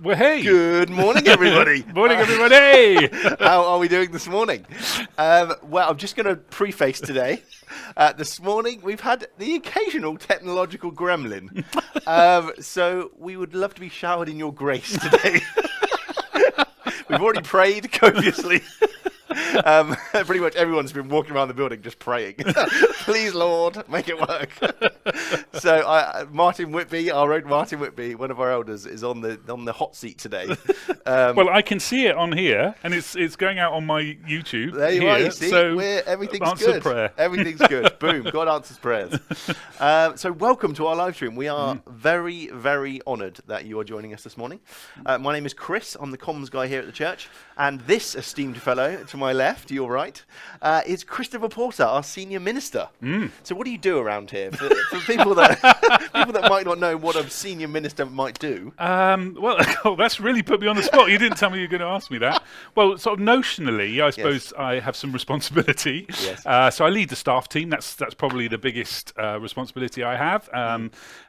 Well, hey. Good morning, everybody. Morning, everybody. How are we doing this morning? Well, I'm just going to preface today. This morning, we've had the occasional technological gremlin. So we would love to be showered in your grace today. We've already prayed copiously. Pretty much everyone's been walking around the building just praying. Please, Lord, make it work. So Martin Whitby, our own Martin Whitby, one of our elders, is on the hot seat today. Well, I can see it on here, and it's going out on my YouTube. There you here, are. You see, so everything's answer good. prayer. Everything's good. Boom. God answers prayers. So welcome to our live stream. We are very, very honoured that you are joining us this morning. My name is Chris. I'm the comms guy here at the church, and this esteemed fellow to my left, your right, is Christopher Porter, our senior minister. So what do you do around here for people that might not know what a senior minister might do? Well, that's really put me on the spot. You didn't tell me you were going to ask me that. Well, sort of notionally, I suppose I have some responsibility. Yes. So I lead the staff team. That's probably the biggest responsibility I have,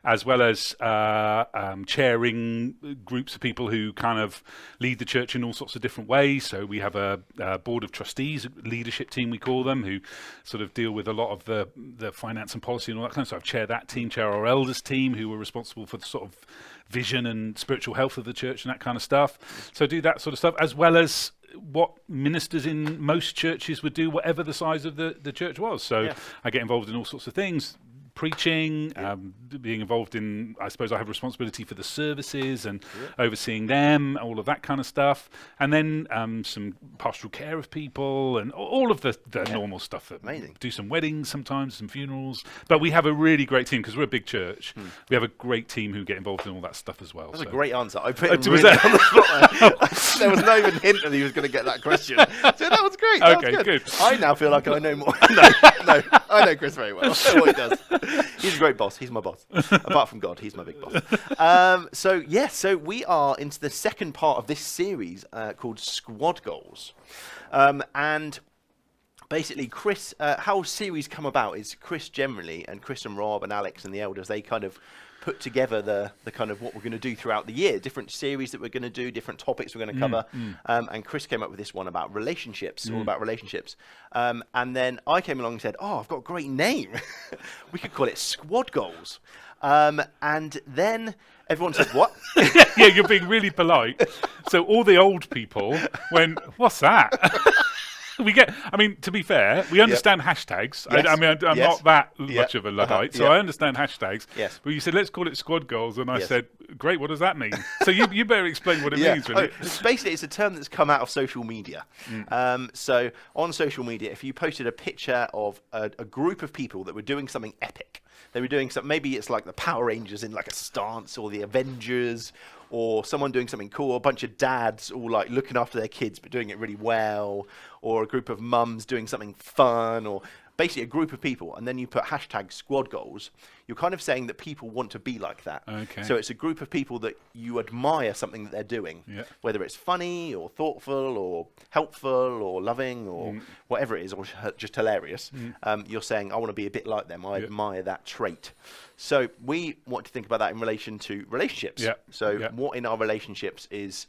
as well as chairing groups of people who kind of lead the church in all sorts of different ways. So we have a board of trustees, leadership team we call them, who sort of deal with a lot of the finance and policy and all that kind of stuff. Chair that team, chair our elders team, who are responsible for the sort of vision and spiritual health of the church and that kind of stuff. So do that sort of stuff, as well as what ministers in most churches would do, whatever the size of the church was. So I get involved in all sorts of things. Preaching, being involved in, I suppose I have responsibility for the services and overseeing them, all of that kind of stuff. And then some pastoral care of people and all of the normal stuff. Amazing. Do some weddings sometimes, some funerals. But we have a really great team because we're a big church. We have a great team who get involved in all that stuff as well. That's a great answer. I put him really on the spot there. There was no even hint that he was going to get that question. So that was great. That was good. I now feel like I know more. No, I know Chris very well. I know what he does. He's a great boss. He's my boss. Apart from God, he's my big boss. So we are into the second part of this series called Squad Goals. And basically, Chris, how series come about is Chris generally, and Chris and Rob and Alex and the elders, they kind of put together the kind of what we're going to do throughout the year, different series that we're going to do, different topics we're going to cover. And Chris came up with this one about relationships, all about relationships. And then I came along and said, I've got a great name. We could call it Squad Goals. And then everyone said, what? Yeah, you're being really polite. So all the old people went, what's that? To be fair, we understand hashtags. Yes. I'm not that much of a Luddite, so I understand hashtags. Yes. But you said, let's call it Squad Goals, and I said, great, what does that mean? So you better explain what it means, really. Basically, it's a term that's come out of social media. So on social media, if you posted a picture of a group of people that were doing something epic, they were doing something, maybe it's like the Power Rangers in like a stance, or the Avengers, or someone doing something cool, a bunch of dads all like looking after their kids but doing it really well, or a group of mums doing something fun, or basically a group of people, and then you put hashtag Squad Goals, you're kind of saying that people want to be like that. Okay. So it's a group of people that you admire something that they're doing, whether it's funny or thoughtful or helpful or loving or whatever it is, or just hilarious. You're saying, I want to be a bit like them. I admire that trait. So we want to think about that in relation to relationships. What in our relationships is...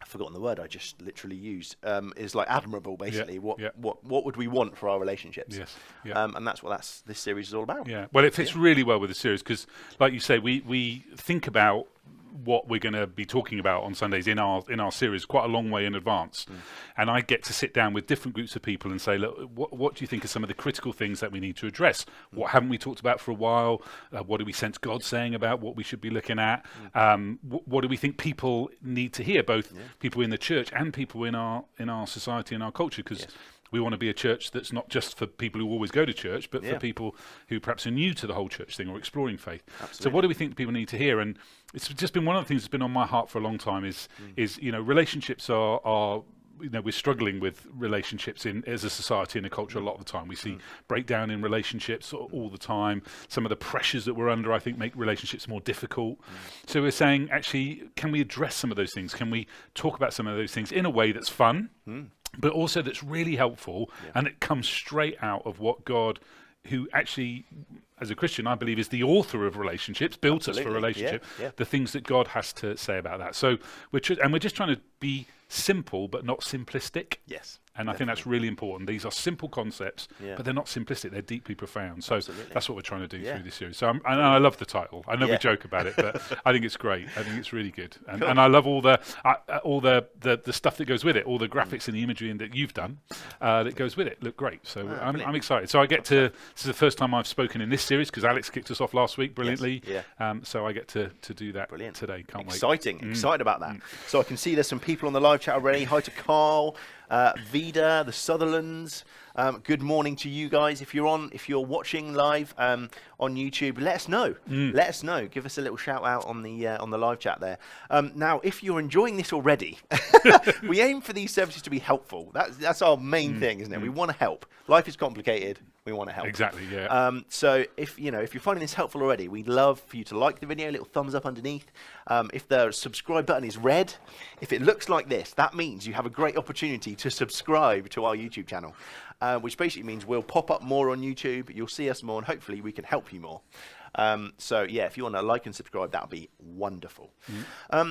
I've forgotten the word I just literally used, is like admirable, basically. What would we want for our relationships? And that's what this series is all about. Yeah. Well, it fits really well with the series because, like you say, we think about what we're going to be talking about on Sundays in our series quite a long way in advance. And I get to sit down with different groups of people and say, look, what do you think are some of the critical things that we need to address? What haven't we talked about for a while? What do we sense God saying about what we should be looking at? What do we think people need to hear, both people in the church and people in our society and our culture? Because we want to be a church that's not just for people who always go to church, but for people who perhaps are new to the whole church thing or exploring faith. Absolutely. So what do we think people need to hear? And it's just been one of the things that's been on my heart for a long time is relationships are we're struggling with relationships as a society and a culture a lot of the time. We see breakdown in relationships all the time. Some of the pressures that we're under, I think, make relationships more difficult. So we're saying, actually, can we address some of those things? Can we talk about some of those things in a way that's fun, but also that's really helpful, and it comes straight out of what God, who actually as a Christian, I believe is the author of relationships, built us for relationship, the things that God has to say about that. So we're just trying to be simple but not simplistic. Yes. And I think that's really important. These are simple concepts, but they're not simplistic. They're deeply profound. So that's what we're trying to do through this series. So I love the title. I know we joke about it, but I think it's great. I think it's really good. And, and I love all the stuff that goes with it, all the graphics and the imagery and that you've done that goes with it. Look great. So I'm excited. So I get to, this is the first time I've spoken in this series because Alex kicked us off last week brilliantly. Yes. So I get to do that today. Can't wait. Excited about that. So I can see there's some people on the live chat already. Hi to Carl. Vida, the Sutherlands. Good morning to you guys. If you're watching live on YouTube, let us know. Let us know. Give us a little shout out on the live chat there. Now, if you're enjoying this already, we aim for these services to be helpful. That's our main thing, isn't it? We want to help. Life is complicated. We want to help. Exactly. Yeah. So if you're finding this helpful already, we'd love for you to like the video, a little thumbs up underneath. If the subscribe button is red, if it looks like this, that means you have a great opportunity to subscribe to our YouTube channel, which basically means we'll pop up more on YouTube. You'll see us more, and hopefully we can help you more. So yeah, if you want to like and subscribe, that would be wonderful.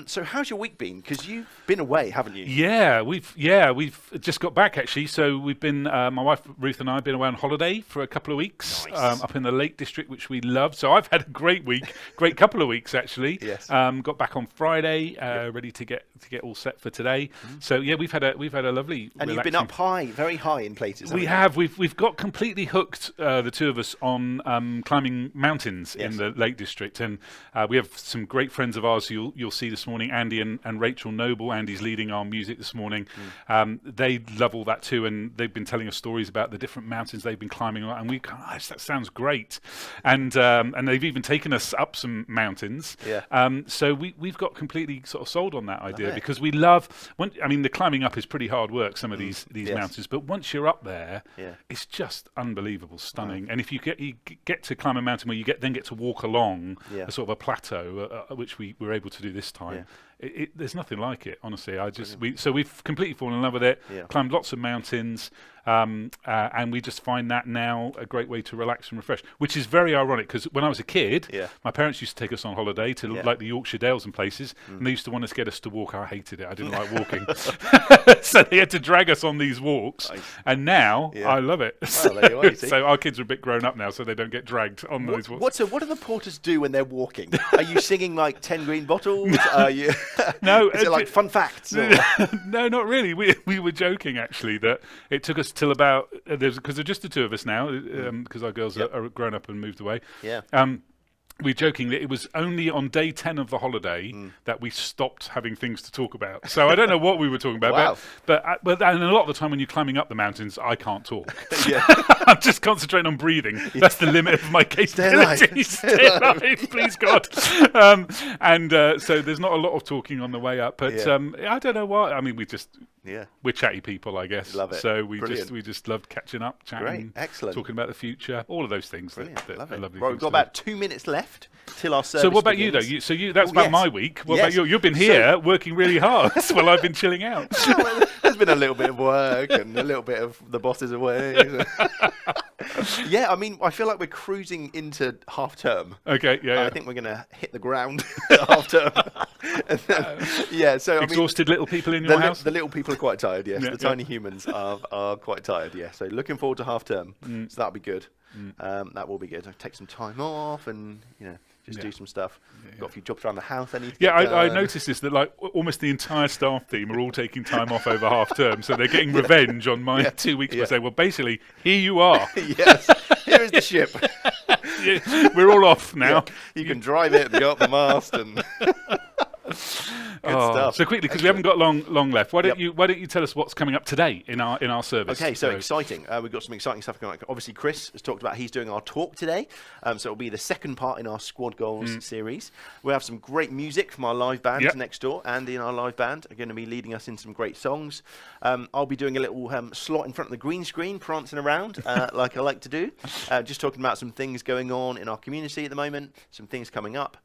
So how's your week been? Because you've been away, haven't you? Yeah, we've just got back actually. So we've been, my wife Ruth and I have been away on holiday for a couple of weeks up in the Lake District, which we love. So I've had a great week, great couple of weeks actually. Yes. Got back on Friday, ready to get all set for today. So yeah, we've had a lovely. And you've been up high, very high in places. We have. We've got completely hooked, the two of us, on climbing mountains in the Lake District, and we have some great friends of ours who you'll see this morning, Andy and Rachel Noble. Andy's leading our music this morning. They love all that too, and they've been telling us stories about the different mountains they've been climbing, and we've gone, that sounds great, and they've even taken us up some mountains. So we've got completely sort of sold on that idea because we love. The climbing up is pretty hard work, some of these mountains, but once you're up there, it's just unbelievable, stunning. And if you get to climb a mountain where you then get to walk along a sort of a plateau, which we were able to do this time. There's nothing like it, honestly. So we've completely fallen in love with it. Climbed lots of mountains, and we just find that now a great way to relax and refresh. Which is very ironic because when I was a kid, my parents used to take us on holiday to like the Yorkshire Dales and places, and they used to want to get us to walk. I hated it. I didn't like walking, so they had to drag us on these walks. And now I love it. Well, there you are, so our kids are a bit grown up now, so they don't get dragged on those walks. What do the porters do when they're walking? Are you singing like 10 Green Bottles? Are you? No, is it like fun facts? No, not really. We were joking actually that it took us till about because there's just the two of us now because our girls are grown up and moved away. We're joking that it was only on day 10 of the holiday that we stopped having things to talk about. So I don't know what we were talking about, but and a lot of the time when you're climbing up the mountains, I can't talk. I'm just concentrating on breathing. That's the limit of my capabilities. Stay alive, please God. So there's not a lot of talking on the way up, but I don't know why. I mean, we're chatty people, I guess. Love it. So we just loved catching up, chatting, great, excellent, talking about the future, all of those things. Love it. Lovely. Right, we've got about 2 minutes left till our service. So what about begins. you though? That's about my week. What about you? You've been here working really hard while I've been chilling out. There's been a little bit of work and a little bit of the boss is away. I feel like we're cruising into half term. Okay, I think we're going to hit the ground at half term. So exhausted little people in your house. The little people are quite tired. Yes, the tiny humans are quite tired. Yeah, so looking forward to half term. So that'll be good. That will be good. I'll take some time off and just do some stuff. Got a few jobs around the house I need to get done. I noticed this, that like almost the entire staff team are all taking time off over half term, so they're getting revenge on my 2 weeks by saying, well, basically, here you are. Yes, here is the ship. We're all off now. You can drive it and go up the mast and... Good stuff. So quickly, because we haven't got long left, why don't you tell us what's coming up today in our service? Okay, so exciting. We've got some exciting stuff going on. Obviously, Chris has talked about he's doing our talk today, so it'll be the second part in our Squad Goals series. We'll have some great music from our live band next door. Andy and our live band are going to be leading us in some great songs. I'll be doing a little slot in front of the green screen, prancing around like I like to do, just talking about some things going on in our community at the moment, some things coming up.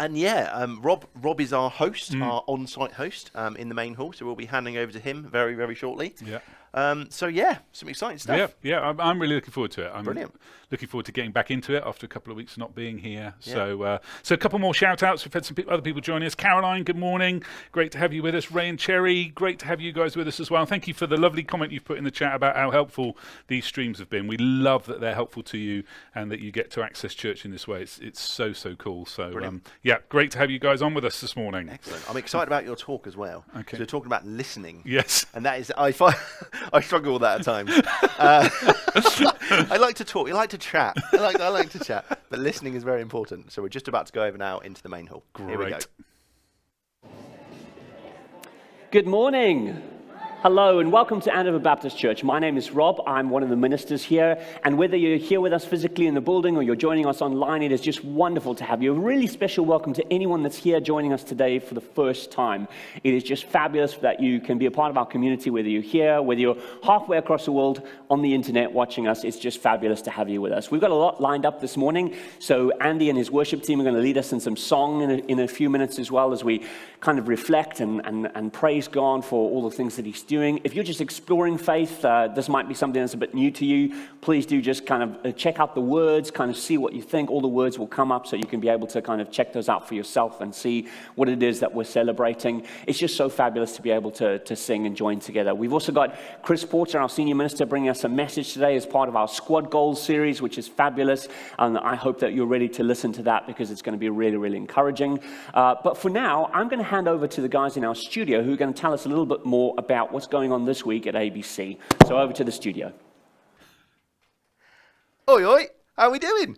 Rob is our host, our on-site host in the main hall, so we'll be handing over to him very, very shortly. So yeah, some exciting stuff. Yeah, I'm really looking forward to it. I'm Brilliant. Looking forward to getting back into it after a couple of weeks not being here. Yeah. So a couple more shout outs. We've had some other people joining us. Caroline, good morning. Great to have you with us. Ray and Cherry, great to have you guys with us as well. Thank you for the lovely comment you've put in the chat about how helpful these streams have been. We love that they're helpful to you and that you get to access church in this way. It's so cool. So yeah, great to have you guys on with us this morning. Excellent. I'm excited about your talk as well. Okay. So we're talking about listening. Yes. And that is, I struggle with that at times. I like to talk. I like to chat. I like to chat. But listening is very important. So we're just about to go over now into the main hall. Great. Here we go. Good morning. Hello and welcome to Andover Baptist Church. My name is Rob. I'm one of the ministers here. And whether you're here with us physically in the building or you're joining us online, it is just wonderful to have you. A really special welcome to anyone that's here joining us today for the first time. It is just fabulous that you can be a part of our community, whether you're here, whether you're halfway across the world on the internet watching us. It's just fabulous to have you with us. We've got a lot lined up this morning. So Andy and his worship team are going to lead us in some song in a few minutes as well as we kind of reflect and praise God for all the things that he's doing. If you're just exploring faith, this might be something that's a bit new to you. Please do just kind of check out the words, kind of see what you think. All the words will come up so you can be able to kind of check those out for yourself and see what it is that we're celebrating. It's just so fabulous to be able to sing and join together. We've also got Chris Porter, our senior minister, bringing us a message today as part of our Squad Goals series, which is fabulous. And I hope that you're ready to listen to that because it's going to be really, really encouraging. But for now, I'm going to hand over to the guys in our studio who are going to tell us a little bit more about what's going on this week at ABC. So over to the studio. Oi, oi. How are we doing?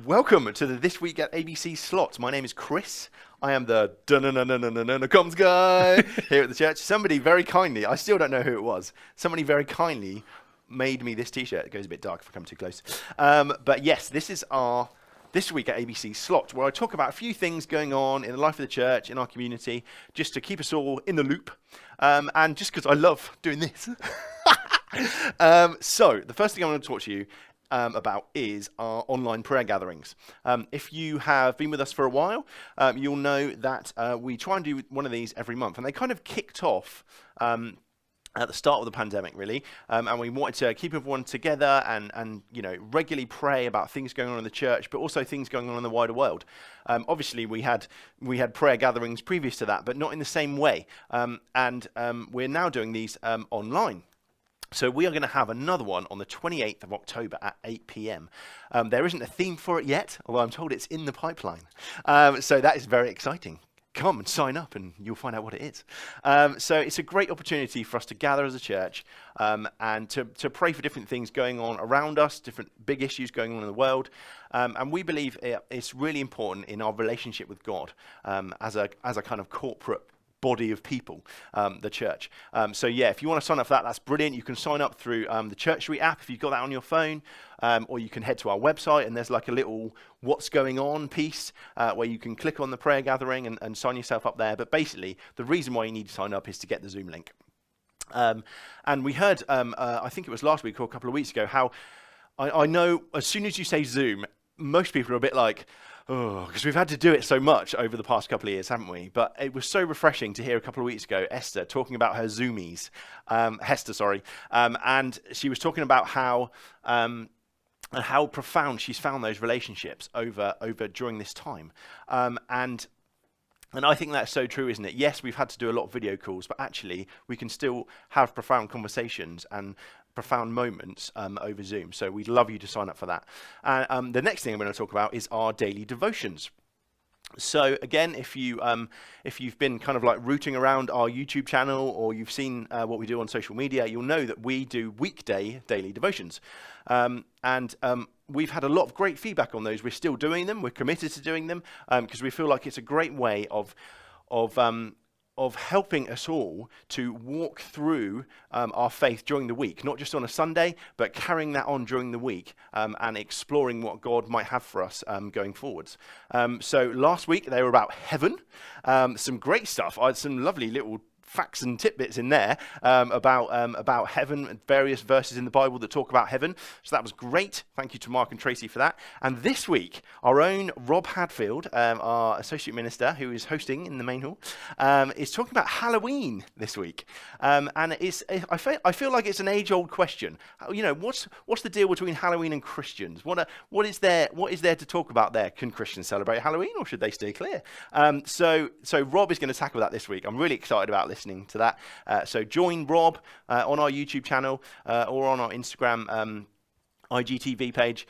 Welcome to the This Week at ABC slot. My name is Chris. I am the comms guy here at the church. Somebody very kindly, I still don't know who it was, somebody very kindly made me this t-shirt. It goes a bit dark if I come too close. But yes, this is our This Week at ABC slot, where I talk about a few things going on in the life of the church, in our community, just to keep us all in the loop, and just because I love doing this. So, the first thing I want to talk to you about is our online prayer gatherings. If you have been with us for a while, you'll know that we try and do one of these every month, and they kind of kicked off at the start of the pandemic, really, and we wanted to keep everyone together and regularly pray about things going on in the church, but also things going on in the wider world. Obviously, we had prayer gatherings previous to that, but not in the same way, and we're now doing these online. So we are going to have another one on the 28th of October at 8 p.m. There isn't a theme for it yet, although I'm told it's in the pipeline. So that is very exciting. Come and sign up and you'll find out what it is. So it's a great opportunity for us to gather as a church and to pray for different things going on around us, different big issues going on in the world. And we believe it's really important in our relationship with God as a kind of corporate body of people, the church. So yeah, if you want to sign up for that, that's brilliant. You can sign up through the Church Street app if you've got that on your phone, or you can head to our website and there's like a little what's going on piece where you can click on the prayer gathering and sign yourself up there. But basically, the reason why you need to sign up is to get the Zoom link. And we heard, I think it was last week or a couple of weeks ago, how I know as soon as you say Zoom, most people are a bit like, oh, because we've had to do it so much over the past couple of years, haven't we? But it was so refreshing to hear a couple of weeks ago Esther talking about her Zoomies. Hester, sorry. And she was talking about how profound she's found those relationships over during this time. And I think that's so true, isn't it? Yes, we've had to do a lot of video calls, but actually we can still have profound conversations and profound moments over Zoom. So we'd love you to sign up for that. The next thing I'm going to talk about is our daily devotions. So again, if you've been kind of like rooting around our YouTube channel or you've seen what we do on social media, you'll know that we do weekday daily devotions. And we've had a lot of great feedback on those. We're still doing them. We're committed to doing them because we feel like it's a great way of helping us all to walk through our faith during the week, not just on a Sunday, but carrying that on during the week and exploring what God might have for us going forwards. So last week they were about heaven, some great stuff. I had some lovely little facts and tidbits in there about heaven and various verses in the Bible that talk about heaven. So that was great. Thank you to Mark and Tracy for that. And this week, our own Rob Hadfield, our associate minister, who is hosting in the main hall, is talking about Halloween this week. And I feel like it's an age-old question. What's the deal between Halloween and Christians? What is there to talk about there? Can Christians celebrate Halloween, or should they stay clear? So Rob is going to tackle that this week. I'm really excited about listening to that. So join Rob on our YouTube channel or on our Instagram IGTV page.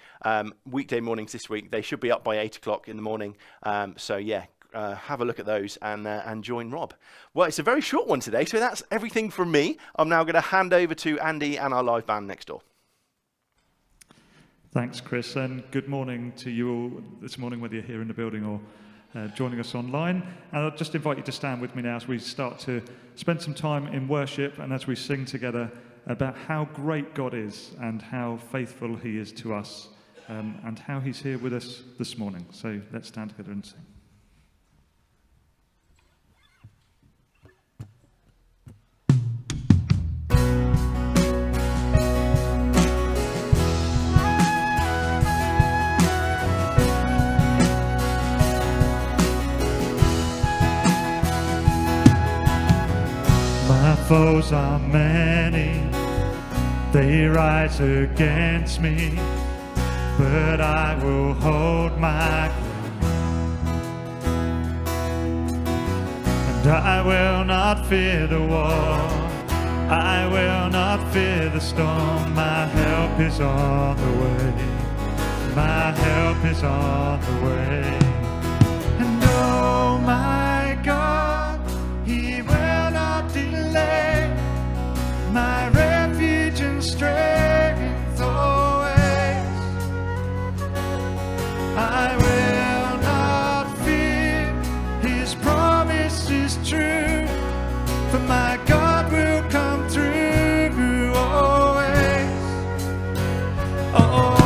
Weekday mornings this week. They should be up by 8 o'clock in the morning. Have a look at those and join Rob. Well, it's a very short one today, so that's everything from me. I'm now going to hand over to Andy and our live band next door. Thanks, Chris, and good morning to you all this morning, whether you're here in the building or joining us online. And I'll just invite you to stand with me now as we start to spend some time in worship and as we sing together about how great God is and how faithful he is to us and how he's here with us this morning. So let's stand together and sing. My foes are many, they rise against me, but I will hold my ground. And I will not fear the war, I will not fear the storm. My help is on the way, my help is on the way. And oh my God, he will not delay, my refuge and strength always. I will not fear, his promise is true, for my God will come through always, always.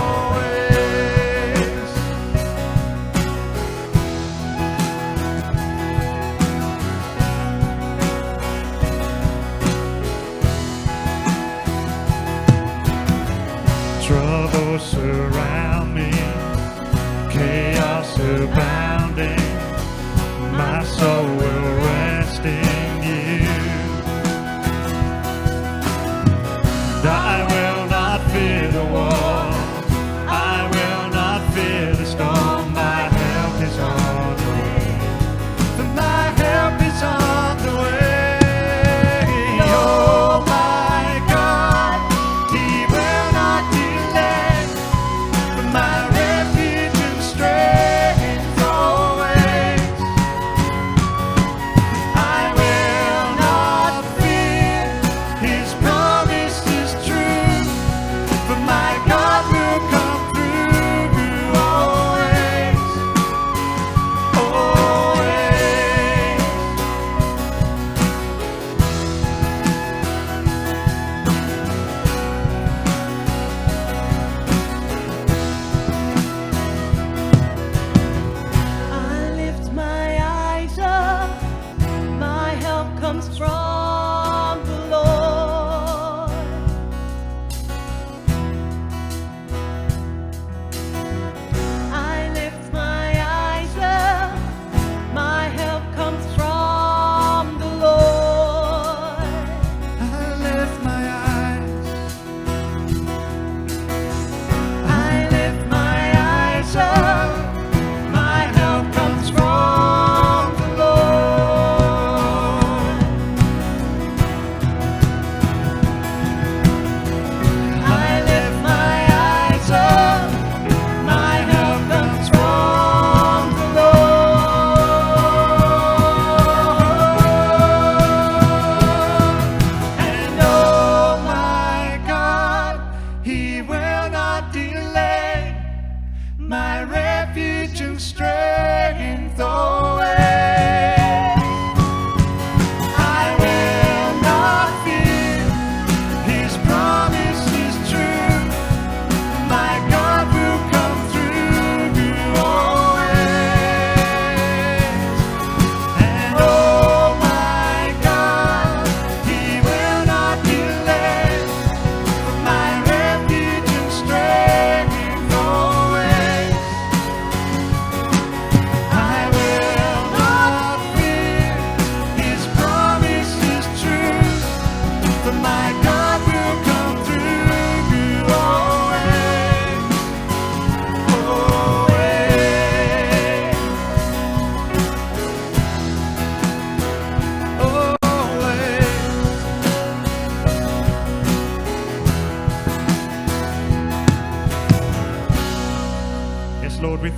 Trouble surround me, chaos abounding, my soul will rest in you. And I will not fear the war, I will not fear the storm. My help is on the way, for my help is on the way. Oh my God, he will not delay, for my refuge and strength always.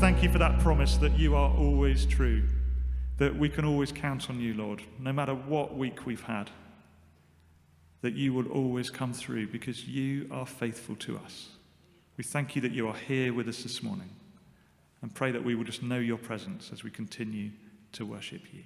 thank you for that promise that you are always true, that we can always count on you, Lord, no matter what week we've had, that you will always come through because you are faithful to us. We thank you that you are here with us this morning, and pray that we will just know your presence as we continue to worship you.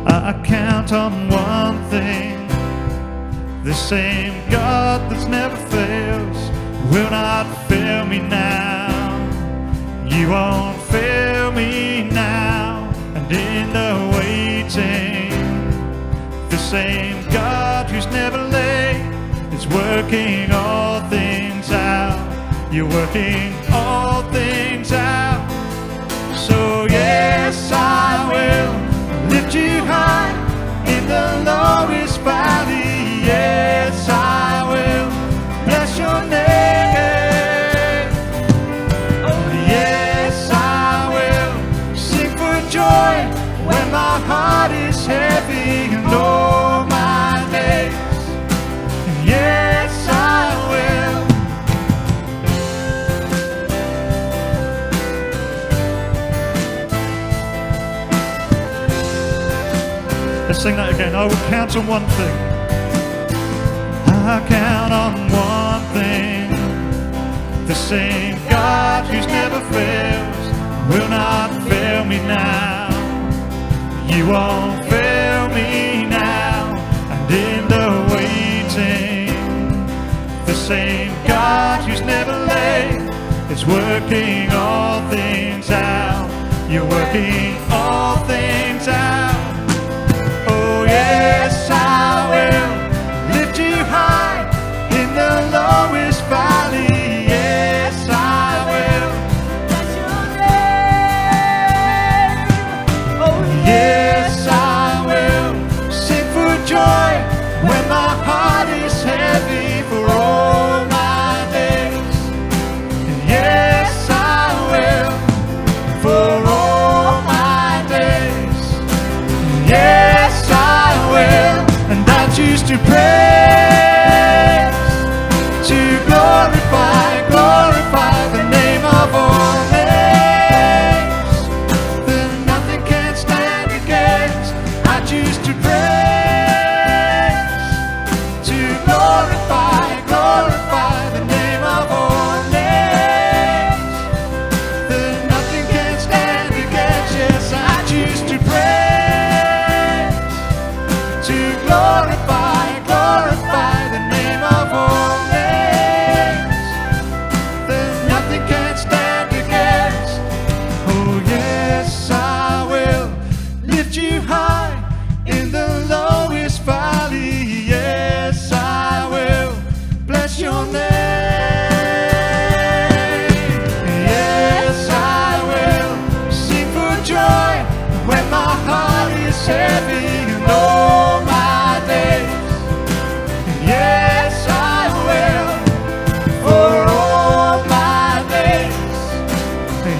I count on one thing, the same God that's never fails will not fail me now. You won't fail me now, and in the waiting, the same God who's never late is working all things out. You're working all things out. So yes, I will lift you high in the lowest valley. Yes, I will bless your name. Oh, yes, I will sing for joy when my heart is heavy and all my days. Yes, I will. Let's sing that again. I will count on one thing. I count on one thing. The same God who's never fails will not fail me now. You won't fail me now. And in the waiting, the same God who's never late is working all things out. You're working all things out. Oh yes, I will lift you high in the lowest valley. Yes, I will bless your name. Oh yes, I will sing for joy when my heart is heavy for all my days. Yes, I will for all my days. Yes, I will, and I choose to praise, to glorify, glorify the name of all names, that nothing can stand against. I choose to praise, to glorify, glorify the name of all names, that nothing can stand against. Yes, I choose to praise, to glorify, glorify the name of all names, that nothing can stand against. Oh yes, I will lift you high in the lowest valley. Yes, I will bless your name. Yes, I will sing for joy when my heart is heavy and all my days. Yes, I will for all my days.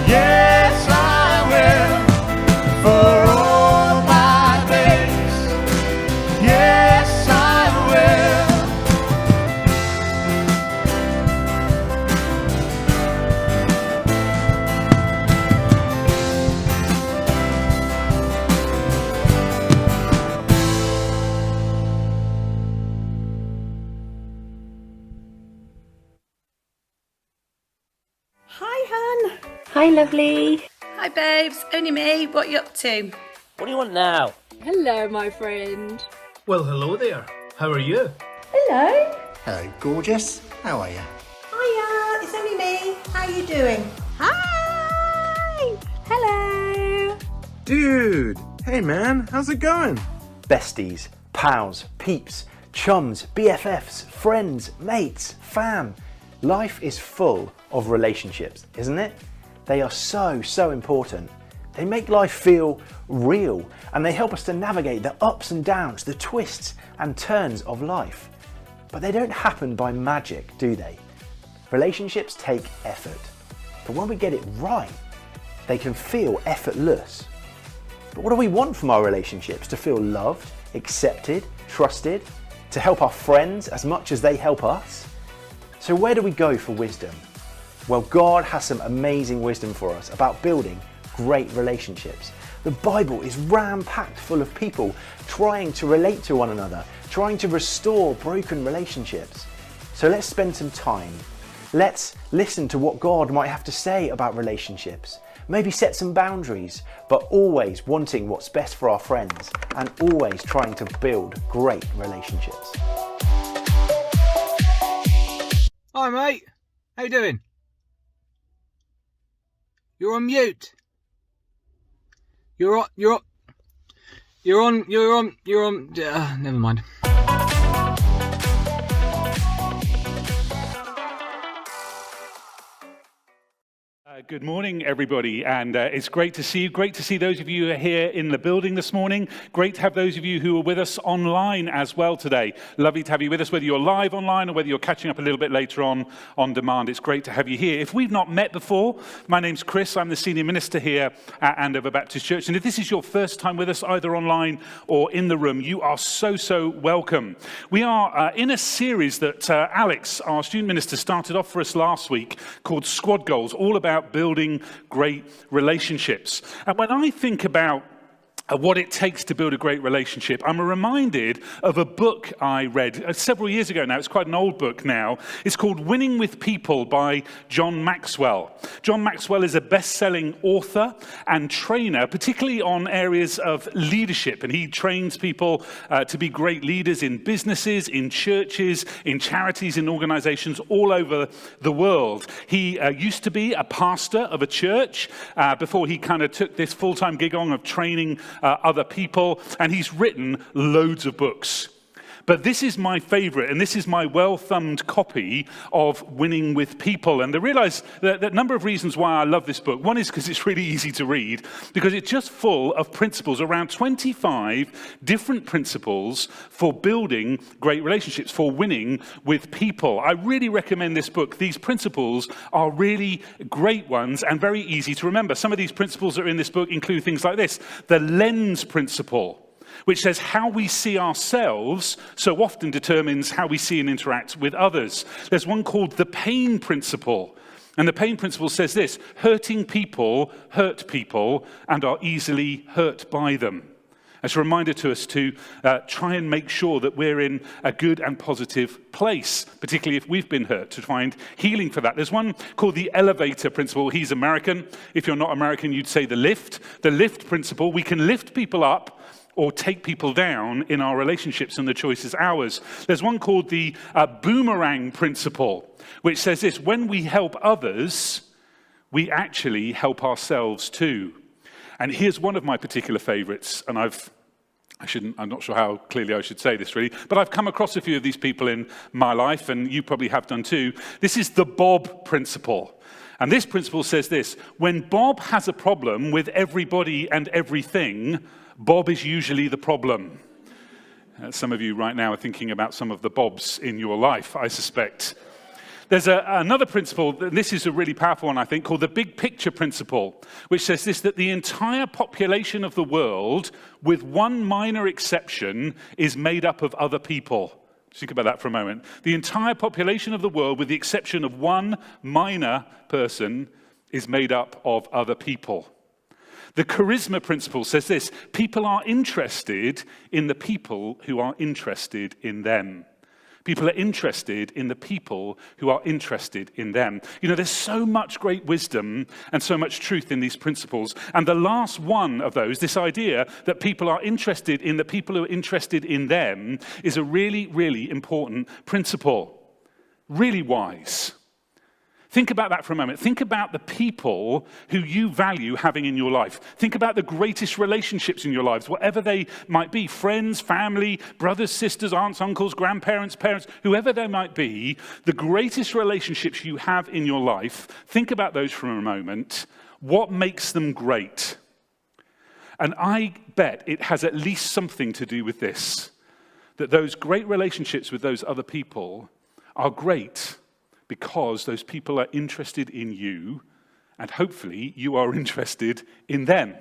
Yes, I will for all my days. Yes, I will. Hi, hun. Hi, lovely. Hi, babes. Only me. What you up to? What do you want now? Hello, my friend. Well, hello there. How are you? Hello. Hello, gorgeous. How are you? Hiya. It's only me. How you doing? Hi. Hello. Dude, hey man, how's it going? Besties, pals, peeps, chums, BFFs, friends, mates, fam. Life is full of relationships, isn't it? They are so important. They make life feel real, and they help us to navigate the ups and downs, the twists and turns of life. but they don't happen by magic, do they? Relationships take effort, but when we get it right, they can feel effortless. But what do we want from our relationships? To feel loved, accepted, trusted, to help our friends as much as they help us? So where do we go for wisdom? Well, God has some amazing wisdom for us about building great relationships. The Bible is ram-packed full of people trying to relate to one another, trying to restore broken relationships. So let's spend some time. Let's listen to what God might have to say about relationships. Maybe set some boundaries, but always wanting what's best for our friends and always trying to build great relationships. Hi mate, how you doing? You're on mute. You're on. Never mind. Good morning, everybody, and it's great to see you. Great to see those of you who are here in the building this morning. Great to have those of you who are with us online as well today. Lovely to have you with us, whether you're live online or whether you're catching up a little bit later on demand. It's great to have you here. If we've not met before, my name's Chris. I'm the senior minister here at Andover Baptist Church, and if this is your first time with us, either online or in the room, you are so welcome. We are in a series that Alex, our student minister, started off for us last week called Squad Goals, all about building great relationships. And when I think about what it takes to build a great relationship, I'm reminded of a book I read several years ago now. It's quite an old book now. It's called Winning with People by John Maxwell. John Maxwell is a best-selling author and trainer, particularly on areas of leadership. And he trains people to be great leaders in businesses, in churches, in charities, in organizations all over the world. He used to be a pastor of a church before he kind of took this full-time gig on of training other people, and he's written loads of books. But this is my favorite, and this is my well-thumbed copy of Winning with People. And I realize that a number of reasons why I love this book. One is because it's really easy to read, because it's just full of principles, around 25 different principles for building great relationships, for winning with people. I really recommend this book. These principles are really great ones and very easy to remember. Some of these principles that are in this book include things like this: the lens principle, which says how we see ourselves so often determines how we see and interact with others. There's one called the pain principle. And the pain principle says this: hurting people hurt people and are easily hurt by them. It's a reminder to us to try and make sure that we're in a good and positive place, particularly if we've been hurt, to find healing for that. There's one called the elevator principle. He's American. If you're not American, you'd say the lift. The lift principle: we can lift people up or take people down in our relationships, and the choice is ours. There's one called the Boomerang Principle, which says this: when we help others, we actually help ourselves too. And here's one of my particular favorites, and I'm not sure how clearly I should say this really, but I've come across a few of these people in my life, and you probably have done too. This is the Bob Principle. And this principle says this: when Bob has a problem with everybody and everything, Bob is usually the problem. Some of you right now are thinking about some of the Bobs in your life, I suspect. There's another principle, and this is a really powerful one, I think, called the big picture principle, which says this: that the entire population of the world, with one minor exception, is made up of other people. Think about that for a moment. The entire population of the world, with the exception of one minor person, is made up of other people. The charisma principle says this: people are interested in the people who are interested in them. People are interested in the people who are interested in them. You know, there's so much great wisdom and so much truth in these principles. And the last one of those, this idea that people are interested in the people who are interested in them, is a really important principle. Really wise. Think about that for a moment. Think about the people who you value having in your life. Think about the greatest relationships in your lives, whatever they might be: friends, family, brothers, sisters, aunts, uncles, grandparents, parents, whoever they might be. The greatest relationships you have in your life, think about those for a moment. What makes them great? And I bet it has at least something to do with this: that those great relationships with those other people are great because those people are interested in you, and hopefully you are interested in them.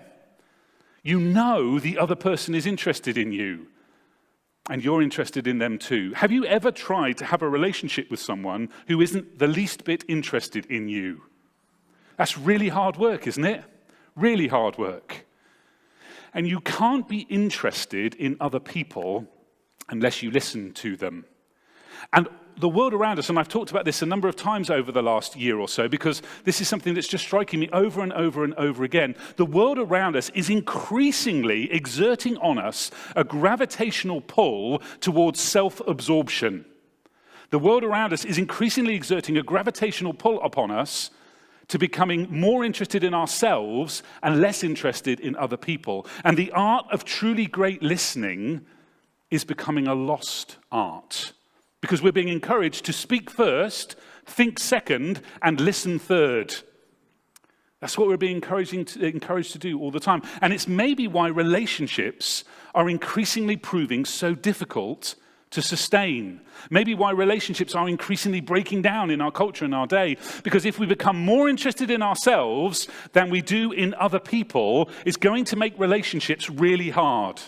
You know the other person is interested in you, and you're interested in them too. Have you ever tried to have a relationship with someone who isn't the least bit interested in you? That's really hard work, isn't it? Really hard work. And you can't be interested in other people unless you listen to them. And the world around us, and I've talked about this a number of times over the last year or so, because this is something that's just striking me over and over and over again. The world around us is increasingly exerting on us a gravitational pull towards self-absorption. The world around us is increasingly exerting a gravitational pull upon us to becoming more interested in ourselves and less interested in other people. And the art of truly great listening is becoming a lost art, because we're being encouraged to speak first, think second, and listen third. That's what we're being encouraged to do all the time. And it's maybe why relationships are increasingly proving so difficult to sustain. Maybe why relationships are increasingly breaking down in our culture in our day. Because if we become more interested in ourselves than we do in other people, it's going to make relationships really hard.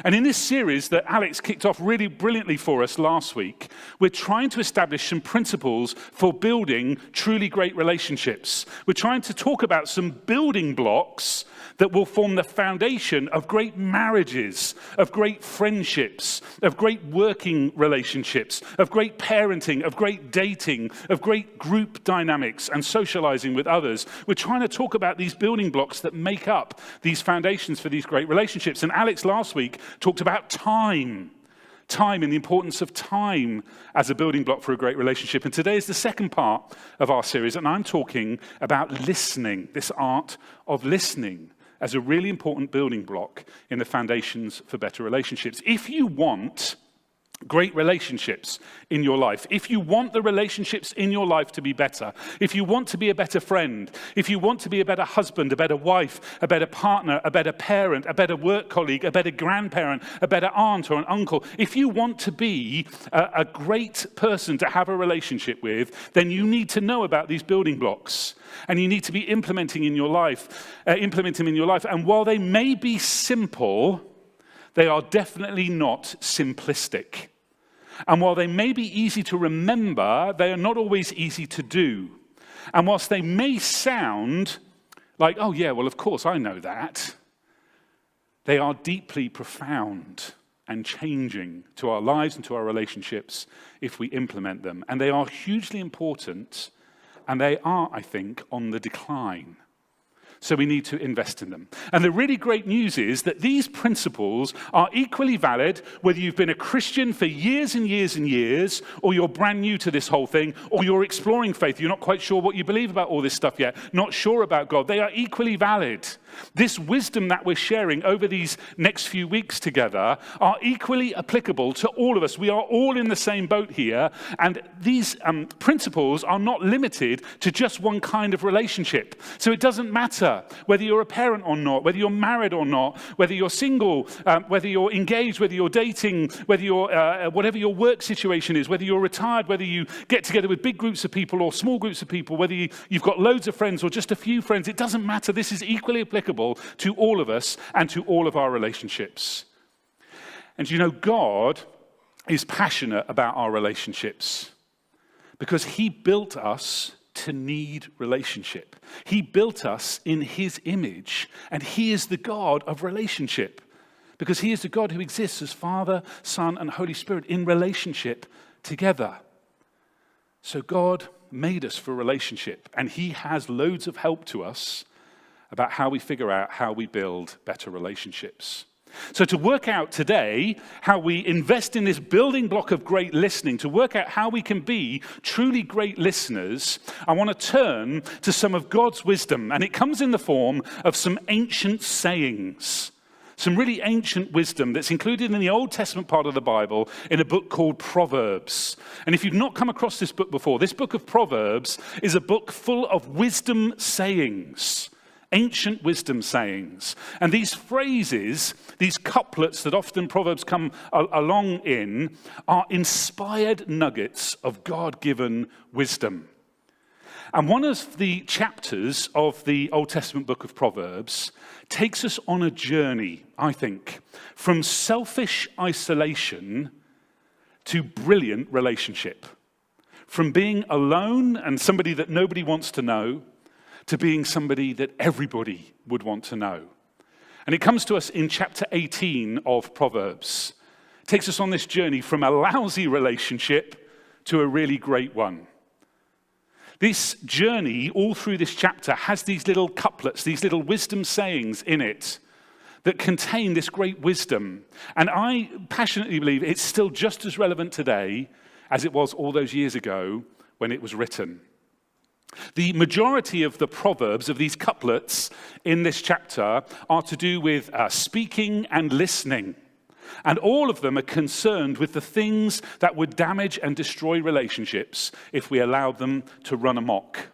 And in this series that Alex kicked off really brilliantly for us last week, we're trying to establish some principles for building truly great relationships. We're trying to talk about some building blocks that will form the foundation of great marriages, of great friendships, of great working relationships, of great parenting, of great dating, of great group dynamics and socializing with others. We're trying to talk about these building blocks that make up these foundations for these great relationships. And Alex last week talked about time and the importance of time as a building block for a great relationship. And today is the second part of our series, and I'm talking about listening, this art of listening as a really important building block in the foundations for better relationships. If you want great relationships in your life, if you want the relationships in your life to be better, if you want to be a better friend, if you want to be a better husband, a better wife, a better partner, a better parent, a better work colleague, a better grandparent, a better aunt or an uncle, if you want to be a great person to have a relationship with, then you need to know about these building blocks, and you need to be implementing them in your life. And while they may be simple, they are definitely not simplistic. And while they may be easy to remember, they are not always easy to do. And whilst they may sound like, oh yeah, well of course I know that, they are deeply profound and changing to our lives and to our relationships if we implement them. And they are hugely important, and they are, I think, on the decline. So we need to invest in them. And the really great news is that these principles are equally valid whether you've been a Christian for years and years and years, or you're brand new to this whole thing, or you're exploring faith. You're not quite sure what you believe about all this stuff yet, not sure about God. They are equally valid. This wisdom that we're sharing over these next few weeks together are equally applicable to all of us. We are all in the same boat here, and these principles are not limited to just one kind of relationship. So it doesn't matter whether you're a parent or not, whether you're married or not, whether you're single, whether you're engaged, whether you're dating, whether you're whatever your work situation is, whether you're retired, whether you get together with big groups of people or small groups of people, whether you've got loads of friends or just a few friends. It doesn't matter. This is equally applicable to all of us and to all of our relationships. And you know, God is passionate about our relationships because he built us to need relationship. He built us in his image, and he is the God of relationship because he is the God who exists as Father, Son, and Holy Spirit in relationship together. So God made us for relationship, and he has loads of help to us about how we figure out how we build better relationships. So to work out today how we invest in this building block of great listening, to work out how we can be truly great listeners, I want to turn to some of God's wisdom, and it comes in the form of some ancient sayings. Some really ancient wisdom that's included in the Old Testament part of the Bible in a book called Proverbs. And if you've not come across this book before, this book of Proverbs is a book full of wisdom sayings. ancient wisdom sayings. And these phrases, these couplets that often Proverbs come along in, are inspired nuggets of God-given wisdom. And one of the chapters of the Old Testament book of Proverbs takes us on a journey, I think, from selfish isolation to brilliant relationship. From being alone and somebody that nobody wants to know, to being somebody that everybody would want to know. And it comes to us in chapter 18 of Proverbs. It takes us on this journey from a lousy relationship to a really great one. This journey, all through this chapter, has these little couplets, these little wisdom sayings in it that contain this great wisdom. And I passionately believe it's still just as relevant today as it was all those years ago when it was written. The majority of the proverbs, of these couplets in this chapter, are to do with speaking and listening. And all of them are concerned with the things that would damage and destroy relationships if we allowed them to run amok.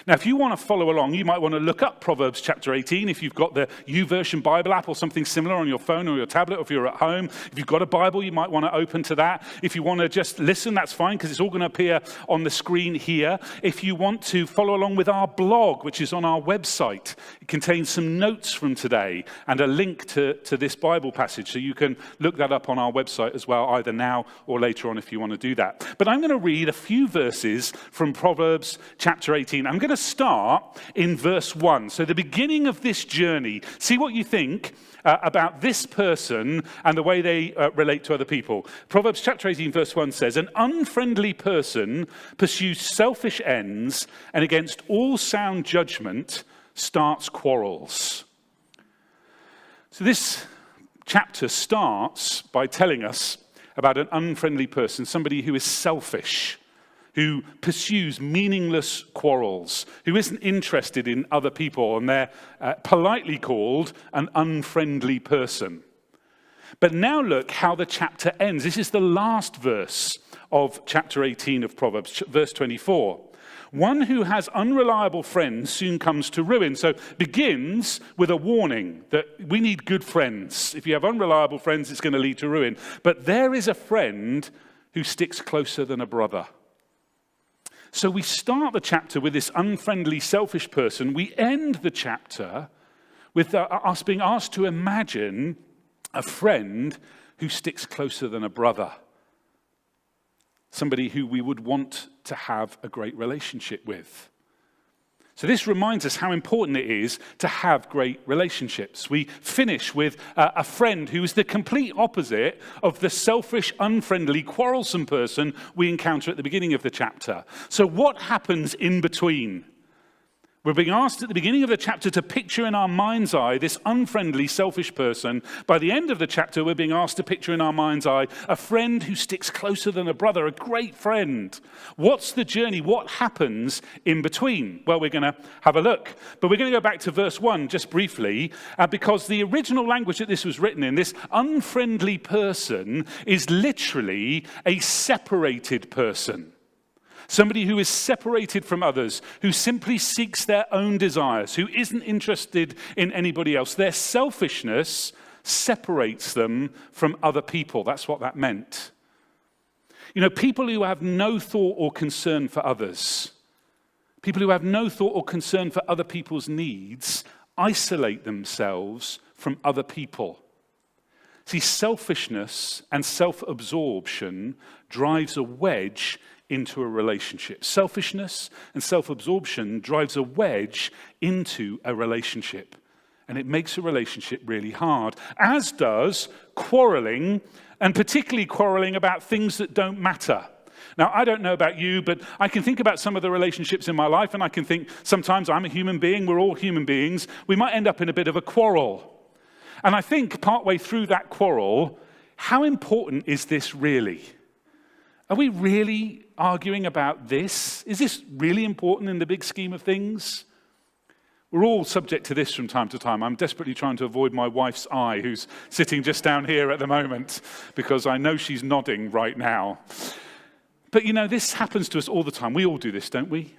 Now, if you want to follow along, you might want to look up Proverbs chapter 18 if you've got the YouVersion Bible app or something similar on your phone or your tablet, or if you're at home. If you've got a Bible, you might want to open to that. If you want to just listen, that's fine, because it's all going to appear on the screen here. If you want to follow along with our blog, which is on our website, it contains some notes from today and a link to this Bible passage, so you can look that up on our website as well, either now or later on if you want to do that. But I'm going to read a few verses from Proverbs chapter 18. I'm going to start in verse 1. So the beginning of this journey. See what you think about this person and the way they relate to other people. Proverbs chapter 18 verse 1 says, "An unfriendly person pursues selfish ends, and against all sound judgment starts quarrels." So this chapter starts by telling us about an unfriendly person, somebody who is selfish, who pursues meaningless quarrels, who isn't interested in other people, and they're politely called an unfriendly person. But now look how the chapter ends. This is the last verse of chapter 18 of Proverbs, verse 24. "One who has unreliable friends soon comes to ruin." So begins with a warning that we need good friends. If you have unreliable friends, it's going to lead to ruin. But there is a friend who sticks closer than a brother. So we start the chapter with this unfriendly, selfish person. We end the chapter with us being asked to imagine a friend who sticks closer than a brother. Somebody who we would want to have a great relationship with. So this reminds us how important it is to have great relationships. We finish with a friend who is the complete opposite of the selfish, unfriendly, quarrelsome person we encounter at the beginning of the chapter. So what happens in between? We're being asked at the beginning of the chapter to picture in our mind's eye this unfriendly, selfish person. By the end of the chapter, we're being asked to picture in our mind's eye a friend who sticks closer than a brother, a great friend. What's the journey? What happens in between? Well, we're going to have a look. But we're going to go back to verse 1 just briefly, because the original language that this was written in, this unfriendly person, is literally a separated person. Somebody who is separated from others, who simply seeks their own desires, who isn't interested in anybody else. Their selfishness separates them from other people. That's what that meant. You know, people who have no thought or concern for others, people who have no thought or concern for other people's needs, isolate themselves from other people. See, selfishness and self-absorption drives a wedge into a relationship. Selfishness and self-absorption drives a wedge into a relationship. And it makes a relationship really hard. As does quarreling, and particularly quarreling about things that don't matter. Now, I don't know about you, but I can think about some of the relationships in my life, and I can think sometimes I'm a human being, we're all human beings. We might end up in a bit of a quarrel. And I think partway through that quarrel, how important is this really? Are we really arguing about this? Is this really important in the big scheme of things? We're all subject to this from time to time. I'm desperately trying to avoid my wife's eye, who's sitting just down here at the moment, because I know she's nodding right now. But you know, this happens to us all the time. We all do this, don't we?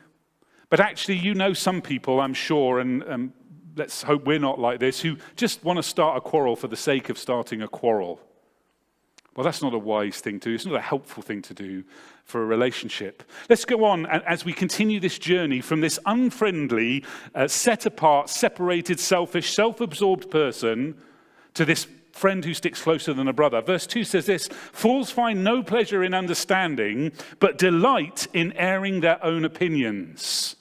But actually, you know some people, I'm sure, and let's hope we're not like this, who just want to start a quarrel for the sake of starting a quarrel. Well, that's not a wise thing to do. It's not a helpful thing to do for a relationship. Let's go on as we continue this journey from this unfriendly, set apart, separated, selfish, self-absorbed person to this friend who sticks closer than a brother. Verse 2 says this, fools find no pleasure in understanding, but delight in airing their own opinions.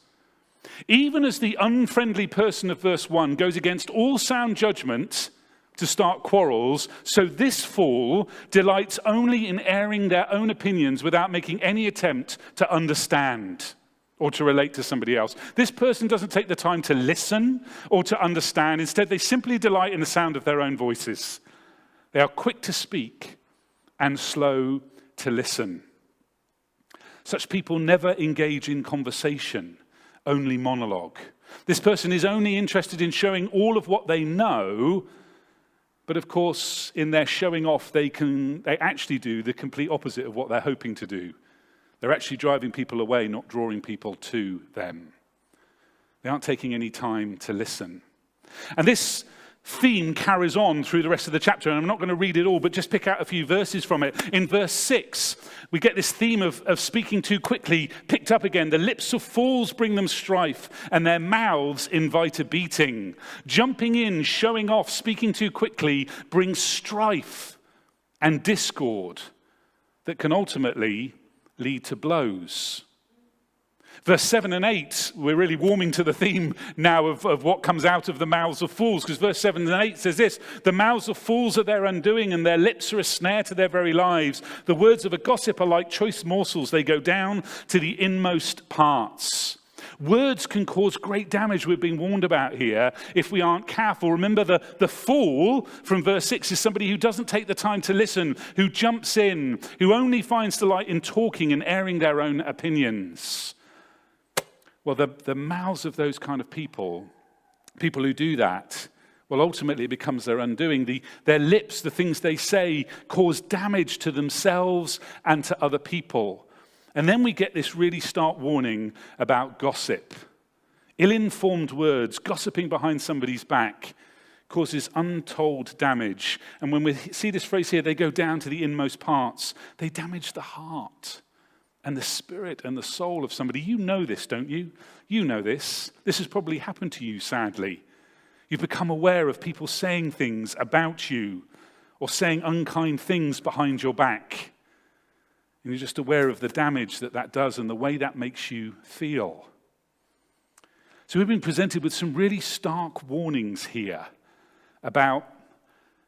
Even as the unfriendly person of verse 1 goes against all sound judgment to start quarrels, so this fool delights only in airing their own opinions without making any attempt to understand or to relate to somebody else. This person doesn't take the time to listen or to understand. Instead, they simply delight in the sound of their own voices. They are quick to speak and slow to listen. Such people never engage in conversation, only monologue. This person is only interested in showing all of what they know. But of course, in their showing off, they actually do the complete opposite of what they're hoping to do. They're actually driving people away, not drawing people to them. They aren't taking any time to listen. And this theme carries on through the rest of the chapter, and I'm not going to read it all, but just pick out a few verses from it. In verse 6, we get this theme of speaking too quickly picked up again. The lips of fools bring them strife, and their mouths invite a beating. Jumping in, showing off, speaking too quickly brings strife and discord that can ultimately lead to blows. Verse 7 and 8, we're really warming to the theme now of what comes out of the mouths of fools, because verse 7 and 8 says this, the mouths of fools are their undoing, and their lips are a snare to their very lives. The words of a gossip are like choice morsels. They go down to the inmost parts. Words can cause great damage, we're being warned about here, if we aren't careful. Remember, the fool from verse 6 is somebody who doesn't take the time to listen, who jumps in, who only finds delight in talking and airing their own opinions. Well, the mouths of those kind of people who do that, well, ultimately it becomes their undoing. Their lips, the things they say, cause damage to themselves and to other people. And then we get this really stark warning about gossip. Ill-informed words, gossiping behind somebody's back, causes untold damage. And when we see this phrase here, they go down to the inmost parts. They damage the heart and the spirit and the soul of somebody. You know this, don't you? You know this. This has probably happened to you, sadly. You've become aware of people saying things about you or saying unkind things behind your back. And you're just aware of the damage that does and the way that makes you feel. So we've been presented with some really stark warnings here about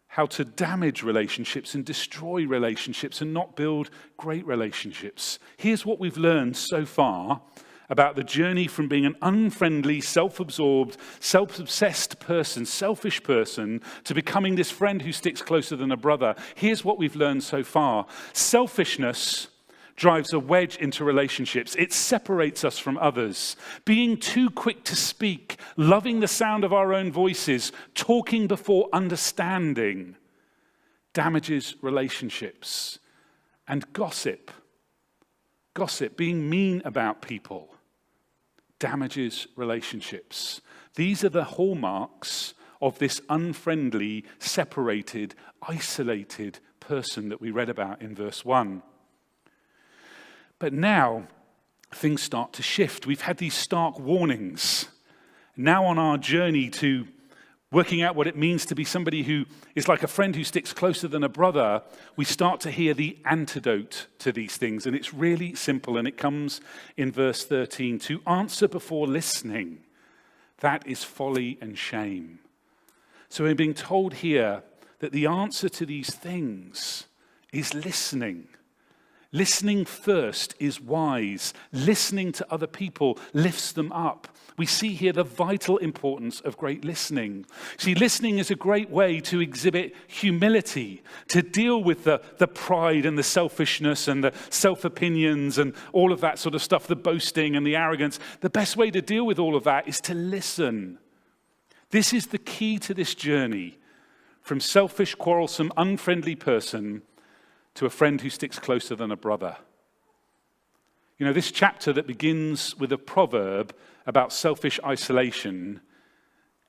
how to damage relationships and destroy relationships and not build great relationships. Here's what we've learned so far about the journey from being an unfriendly, self-absorbed, self-obsessed person, selfish person, to becoming this friend who sticks closer than a brother. Here's what we've learned so far. Selfishness drives a wedge into relationships. It separates us from others. Being too quick to speak, loving the sound of our own voices, talking before understanding, damages relationships. And gossip, being mean about people, damages relationships. These are the hallmarks of this unfriendly, separated, isolated person that we read about in verse 1. But now, things start to shift. We've had these stark warnings. Now on our journey to working out what it means to be somebody who is like a friend who sticks closer than a brother, we start to hear the antidote to these things. And it's really simple, and it comes in verse 13. To answer before listening, that is folly and shame. So we're being told here that the answer to these things is listening. Listening first is wise. Listening to other people lifts them up. We see here the vital importance of great listening. See, listening is a great way to exhibit humility, to deal with the pride and the selfishness and the self-opinions and all of that sort of stuff, the boasting and the arrogance. The best way to deal with all of that is to listen. This is the key to this journey from selfish, quarrelsome, unfriendly person to a friend who sticks closer than a brother. You know, this chapter that begins with a proverb about selfish isolation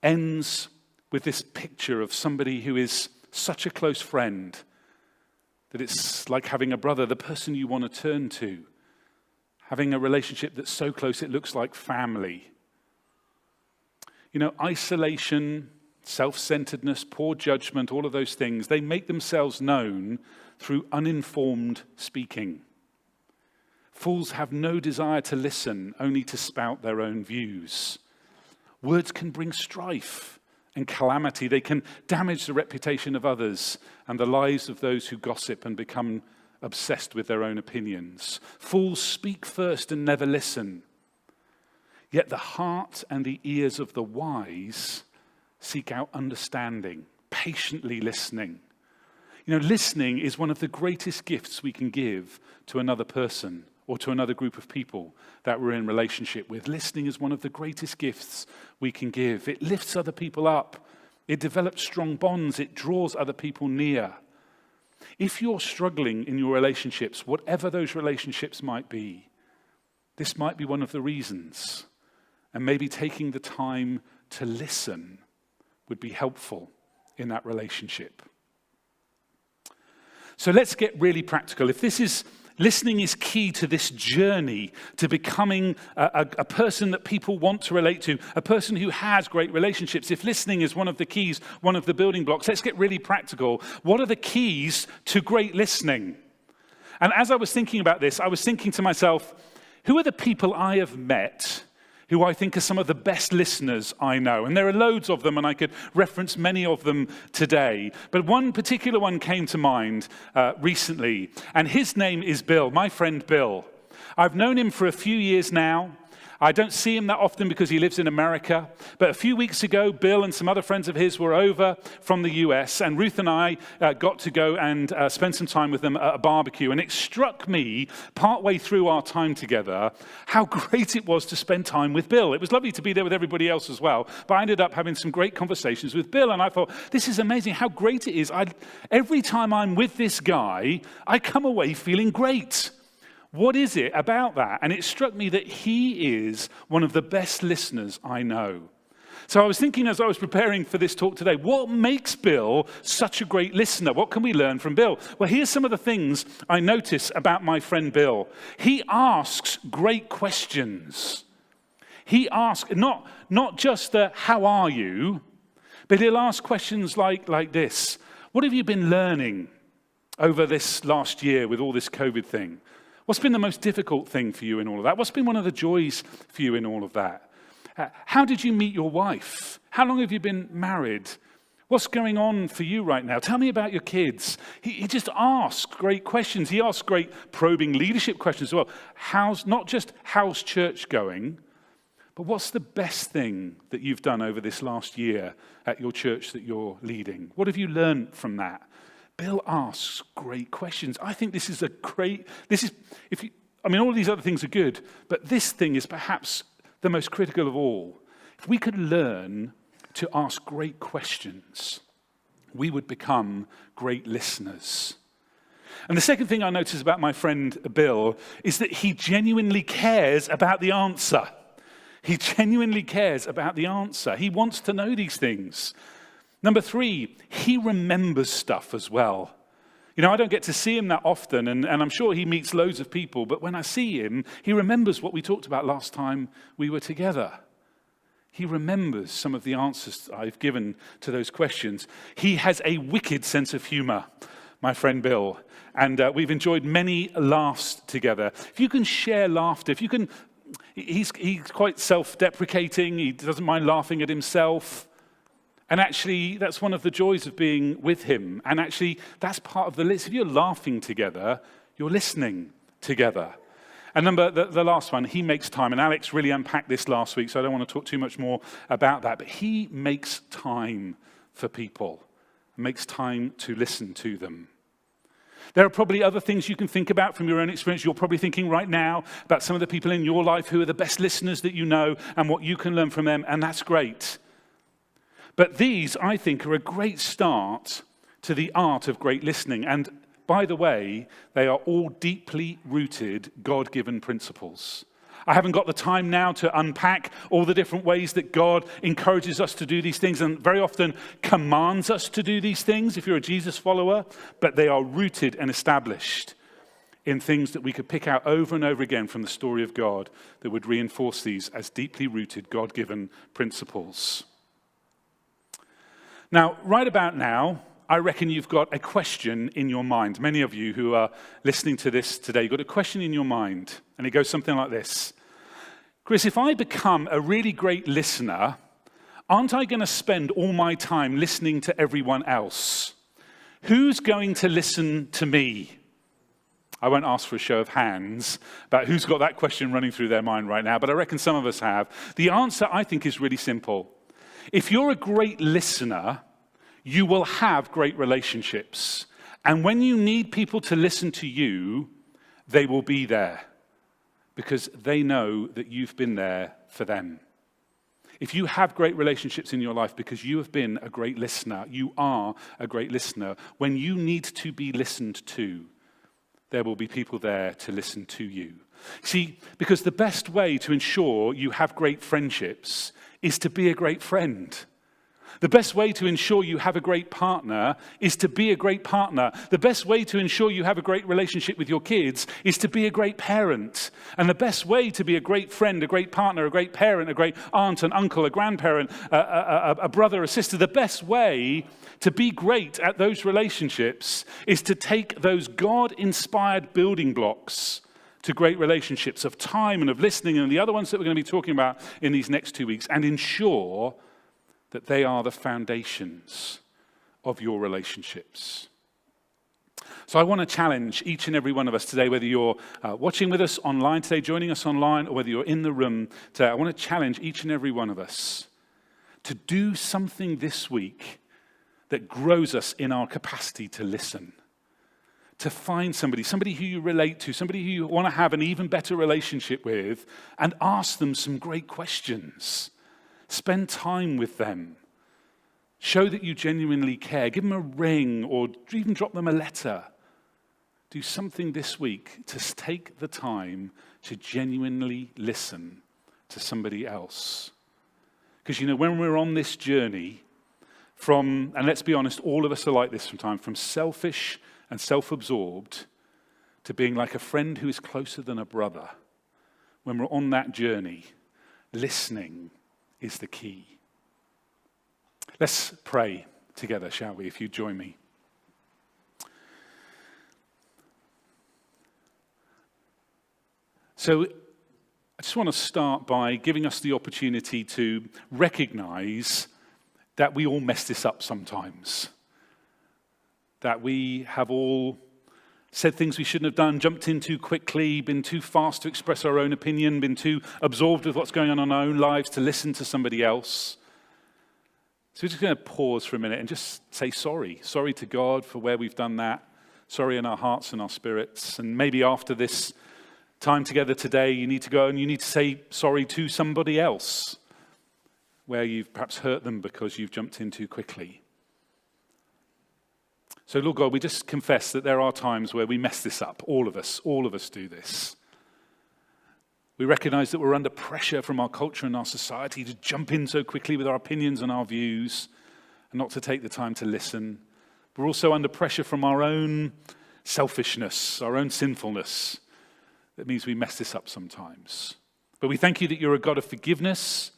ends with this picture of somebody who is such a close friend that it's like having a brother, the person you want to turn to, having a relationship that's so close it looks like family. You know, isolation, self-centeredness, poor judgment, all of those things, they make themselves known through uninformed speaking. Fools have no desire to listen, only to spout their own views. Words can bring strife and calamity. They can damage the reputation of others and the lives of those who gossip and become obsessed with their own opinions. Fools speak first and never listen. Yet the heart and the ears of the wise seek out understanding, patiently listening. You know, listening is one of the greatest gifts we can give to another person or to another group of people that we're in relationship with. Listening is one of the greatest gifts we can give. It lifts other people up. It develops strong bonds. It draws other people near. If you're struggling in your relationships, whatever those relationships might be, this might be one of the reasons. And maybe taking the time to listen would be helpful in that relationship. So let's get really practical. Listening is key to this journey to becoming a person that people want to relate to, a person who has great relationships. If listening is one of the keys, one of the building blocks, let's get really practical. What are the keys to great listening? And as I was thinking about this, I was thinking to myself, who are the people I have met who I think are some of the best listeners I know? And there are loads of them, and I could reference many of them today. But one particular one came to mind recently, and his name is Bill, my friend Bill. I've known him for a few years now. I don't see him that often because he lives in America. But a few weeks ago, Bill and some other friends of his were over from the US, and Ruth and I got to go and spend some time with them at a barbecue. And it struck me, partway through our time together, how great it was to spend time with Bill. It was lovely to be there with everybody else as well, but I ended up having some great conversations with Bill, and I thought, this is amazing how great it is. Every time I'm with this guy, I come away feeling great. What is it about that? And it struck me that he is one of the best listeners I know. So I was thinking as I was preparing for this talk today, what makes Bill such a great listener? What can we learn from Bill? Well, here's some of the things I notice about my friend Bill. He asks great questions. He asks not just the how are you, but he'll ask questions like this. What have you been learning over this last year with all this COVID thing? What's been the most difficult thing for you in all of that? What's been one of the joys for you in all of that? How did you meet your wife? How long have you been married? What's going on for you right now? Tell me about your kids. He just asks great questions. He asks great probing leadership questions as well. Not just how's church going, but what's the best thing that you've done over this last year at your church that you're leading? What have you learned from that? Bill asks great questions. I think all of these other things are good, but this thing is perhaps the most critical of all. If we could learn to ask great questions, we would become great listeners. And the second thing I notice about my friend Bill is that he genuinely cares about the answer. He genuinely cares about the answer. He wants to know these things. Number 3, he remembers stuff as well. You know, I don't get to see him that often, and I'm sure he meets loads of people, but when I see him, he remembers what we talked about last time we were together. He remembers some of the answers I've given to those questions. He has a wicked sense of humor, my friend Bill, and we've enjoyed many laughs together. If you can share laughter, he's quite self-deprecating, he doesn't mind laughing at himself. And actually, that's one of the joys of being with him. And actually, that's part of the list. If you're laughing together, you're listening together. And the last one, he makes time. And Alex really unpacked this last week, so I don't want to talk too much more about that. But he makes time for people, makes time to listen to them. There are probably other things you can think about from your own experience. You're probably thinking right now about some of the people in your life who are the best listeners that you know and what you can learn from them, and that's great. But these, I think, are a great start to the art of great listening. And by the way, they are all deeply rooted, God-given principles. I haven't got the time now to unpack all the different ways that God encourages us to do these things and very often commands us to do these things if you're a Jesus follower, but they are rooted and established in things that we could pick out over and over again from the story of God that would reinforce these as deeply rooted, God-given principles. Now, right about now, I reckon you've got a question in your mind. Many of you who are listening to this today, you've got a question in your mind, and it goes something like this. Chris, if I become a really great listener, aren't I going to spend all my time listening to everyone else? Who's going to listen to me? I won't ask for a show of hands about who's got that question running through their mind right now, but I reckon some of us have. The answer, I think, is really simple. If you're a great listener, you will have great relationships. And when you need people to listen to you, they will be there because they know that you've been there for them. If you have great relationships in your life because you have been a great listener, you are a great listener. When you need to be listened to, there will be people there to listen to you. See, because the best way to ensure you have great friendships is to be a great friend. The best way to ensure you have a great partner is to be a great partner. The best way to ensure you have a great relationship with your kids is to be a great parent. And the best way to be a great friend, a great partner, a great parent, a great aunt, an uncle, a grandparent, a brother, a sister, the best way to be great at those relationships is to take those God-inspired building blocks to great relationships of time and of listening and the other ones that we're going to be talking about in these next 2 weeks and ensure that they are the foundations of your relationships. So I want to challenge each and every one of us today, whether you're watching with us online today, joining us online, or whether you're in the room today, I want to challenge each and every one of us to do something this week that grows us in our capacity to listen. To find somebody who you relate to, somebody who you want to have an even better relationship with, and ask them some great questions. Spend time with them. Show that you genuinely care. Give them a ring or even drop them a letter. Do something this week to take the time to genuinely listen to somebody else. Because, when we're on this journey and let's be honest, all of us are like this sometimes, from selfish and self-absorbed to being like a friend who is closer than a brother. When we're on that journey, listening is the key. Let's pray together, shall we, if you join me. So I just want to start by giving us the opportunity to recognize that we all mess this up sometimes. That we have all said things we shouldn't have done, jumped in too quickly, been too fast to express our own opinion, been too absorbed with what's going on in our own lives to listen to somebody else. So we're just going to pause for a minute and just say sorry. Sorry to God for where we've done that. Sorry in our hearts and our spirits. And maybe after this time together today, you need to go and you need to say sorry to somebody else where you've perhaps hurt them because you've jumped in too quickly. So, Lord God, we just confess that there are times where we mess this up. All of us do this. We recognize that we're under pressure from our culture and our society to jump in so quickly with our opinions and our views and not to take the time to listen. We're also under pressure from our own selfishness, our own sinfulness. That means we mess this up sometimes. But we thank you that you're a God of forgiveness.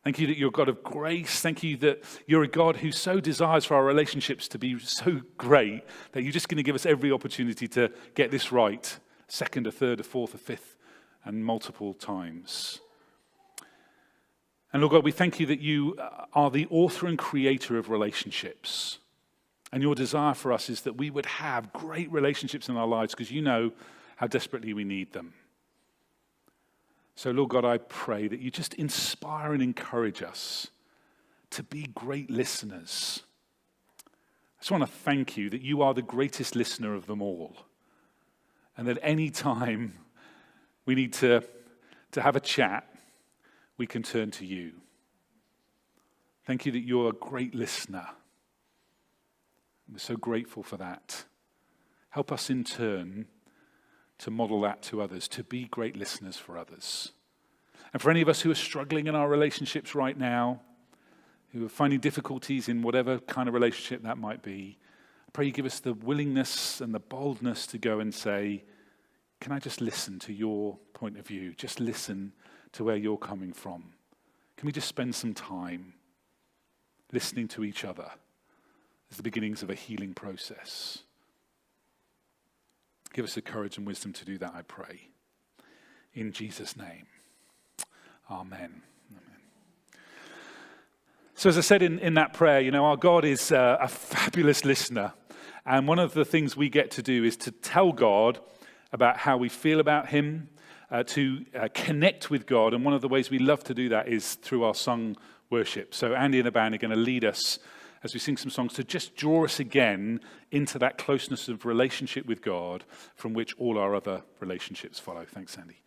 Thank you that you're a God of grace. Thank you that you're a God who so desires for our relationships to be so great that you're just going to give us every opportunity to get this right, second, a third, a fourth, a fifth, and multiple times. And Lord God, we thank you that you are the author and creator of relationships. And your desire for us is that we would have great relationships in our lives because you know how desperately we need them. So, Lord God, I pray that you just inspire and encourage us to be great listeners. I just want to thank you that you are the greatest listener of them all. And that any time we need to have a chat, we can turn to you. Thank you that you're a great listener. We're so grateful for that. Help us in turn to model that to others, to be great listeners for others. And for any of us who are struggling in our relationships right now, who are finding difficulties in whatever kind of relationship that might be, I pray you give us the willingness and the boldness to go and say, can I just listen to your point of view? Just listen to where you're coming from. Can we just spend some time listening to each other as the beginnings of a healing process? Give us the courage and wisdom to do that, I pray. In Jesus' name, amen. So as I said in that prayer, our God is a fabulous listener. And one of the things we get to do is to tell God about how we feel about him, to connect with God. And one of the ways we love to do that is through our song worship. So Andy and the band are going to lead us as we sing some songs to just draw us again into that closeness of relationship with God from which all our other relationships follow. Thanks, Andy.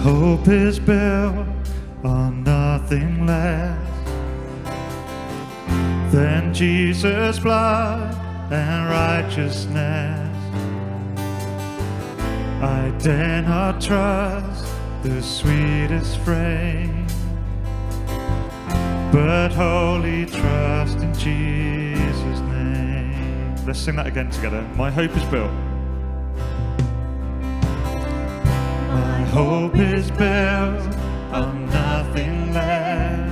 Hope is built on nothing less than Jesus' blood and righteousness. I dare not trust the sweetest frame, but wholly trust in Jesus' name. Let's sing that again together. My hope is built. Hope is built on nothing less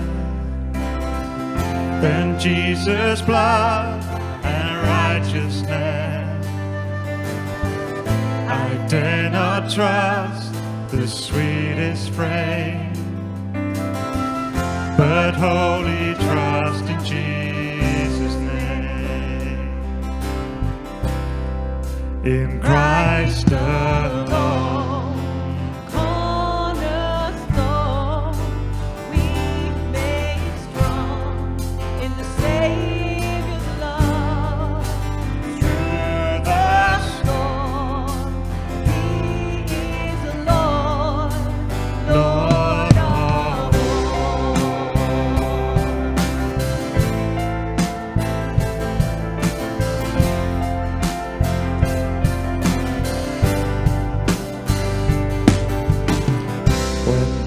than Jesus' blood and righteousness. I dare not trust the sweetest frame, but wholly trust in Jesus' name. In Christ alone,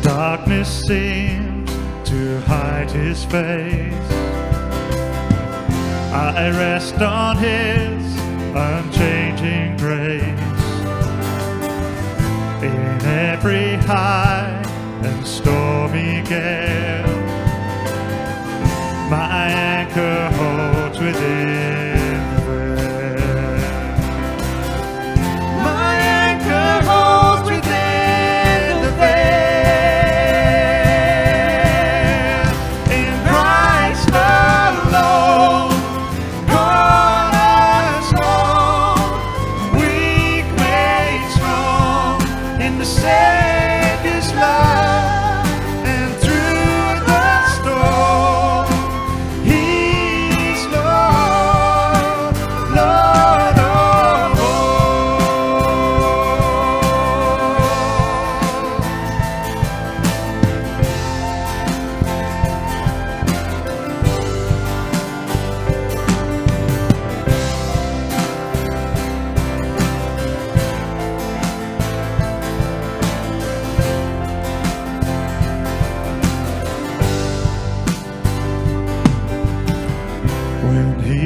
darkness seems to hide his face, I rest on his unchanging grace. In every high and stormy gale, my anchor holds within the veil. My anchor holds within the veil.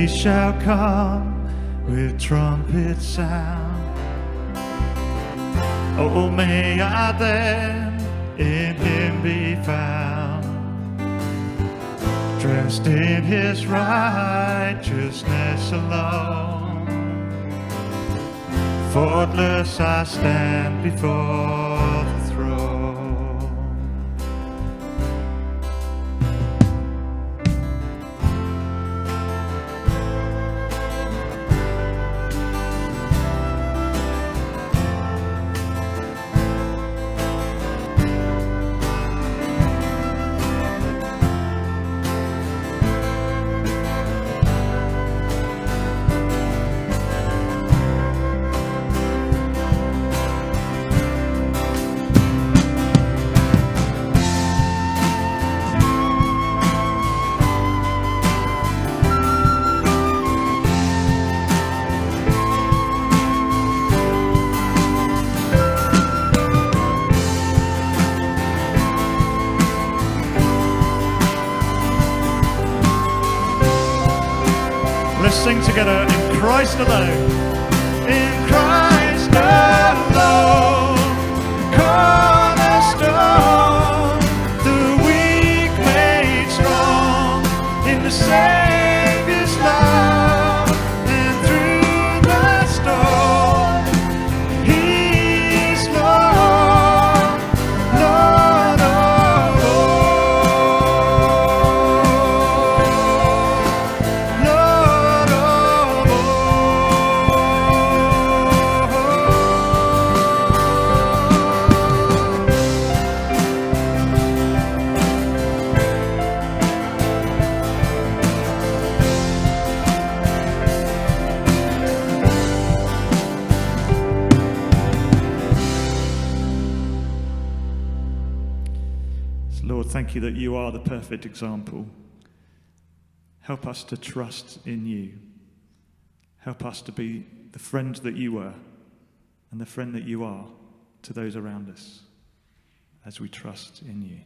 Shall come with trumpet sound. Oh, may I then in him be found, dressed in his righteousness alone. Faultless I stand before the throne. sing together, in Christ alone. In Christ alone, cornerstone, the weak made strong in the Savior's love, and through the storm, He's Lord, Lord of Lord, thank you that you are the perfect example. Help us to trust in you. Help us to be the friend that you were and the friend that you are to those around us as we trust in you.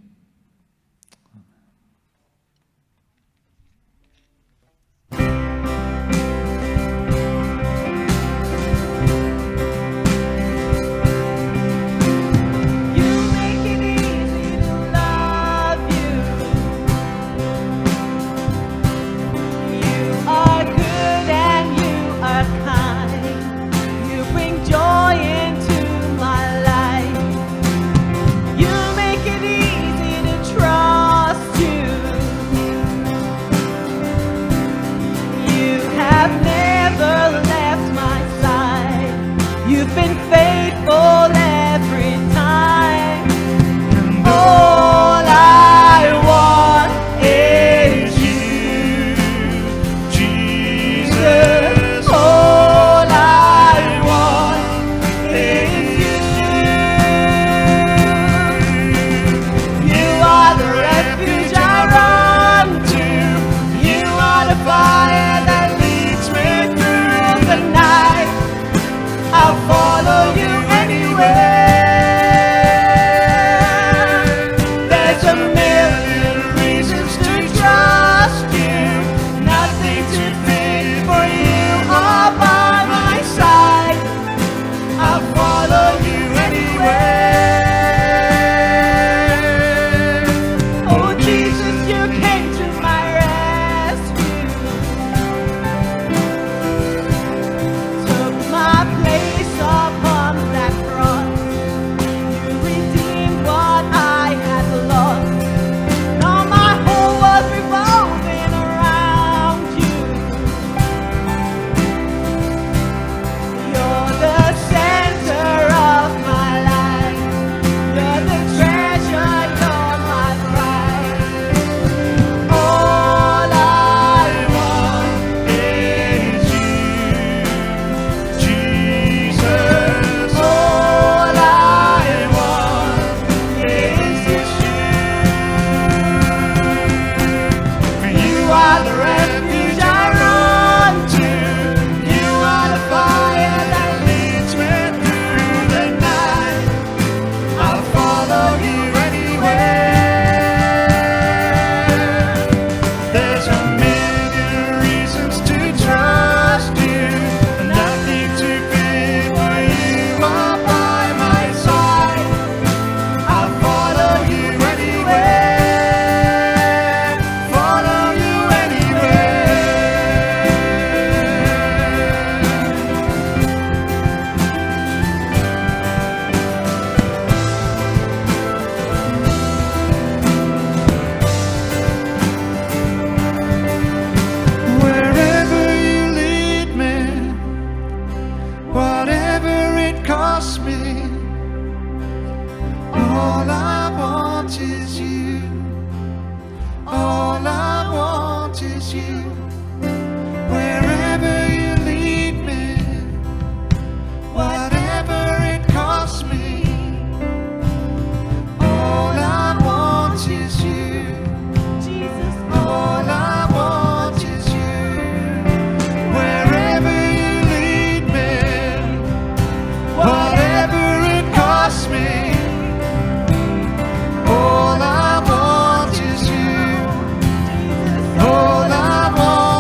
All I want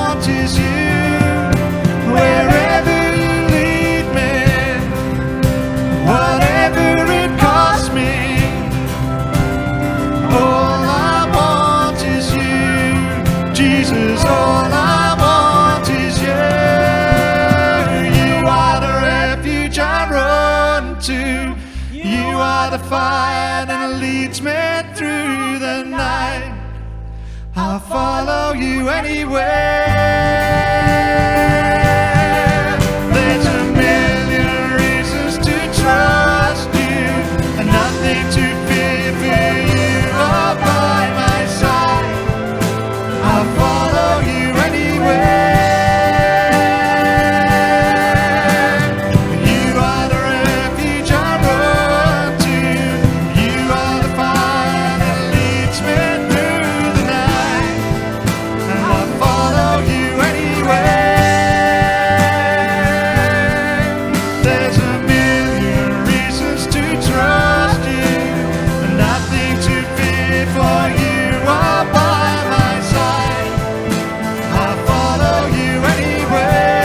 you anywhere. There's a million reasons to trust you, and nothing to fear, for you are by my side. I'll follow you anywhere. You are the refuge I run to. You are the fire that leads me through the night, and I'll follow you anywhere. There's a million reasons to trust you, and nothing to fear, for you are by my side. I'll follow you anywhere.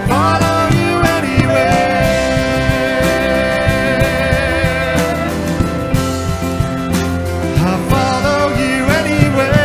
Follow you anywhere. I'll follow you anywhere.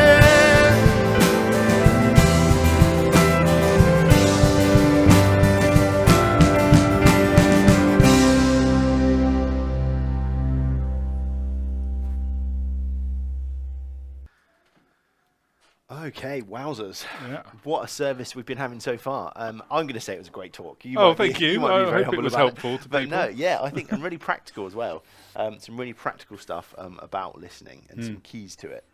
Okay, wowzers. Yeah. What a service we've been having so far. I'm going to say it was a great talk. Thank you. might be I very hope it humble was about helpful to But people. no, yeah, I think, and really practical as well. Some really practical stuff about listening and some keys to it,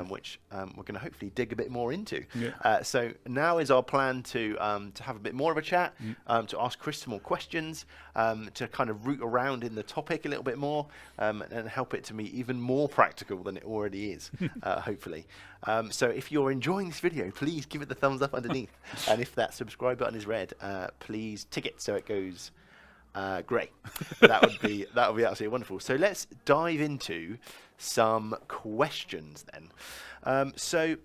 which we're going to hopefully dig a bit more into. Yeah. So now is our plan to have a bit more of a chat, to ask Chris some more questions, to kind of root around in the topic a little bit more, and help it to be even more practical than it already is, hopefully. So if you're enjoying this video, please give it the thumbs up underneath, and if that subscribe button is red, please tick it so it goes grey. That would be absolutely wonderful. So let's dive into some questions then. So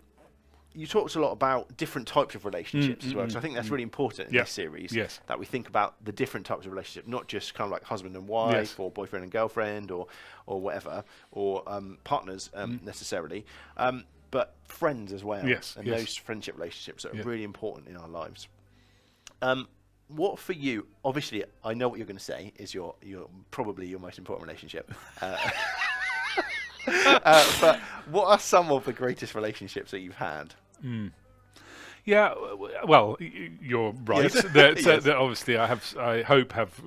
you talked a lot about different types of relationships as well, so I think that's really important in this series, that we think about the different types of relationships, not just kind of like husband and wife or boyfriend and girlfriend or whatever, or partners necessarily, but friends as well, and those friendship relationships that are really important in our lives. What for you, obviously I know what you're going to say is your probably your most important relationship, but what are some of the greatest relationships that you've had? Yeah, well, you're right. That obviously I hope have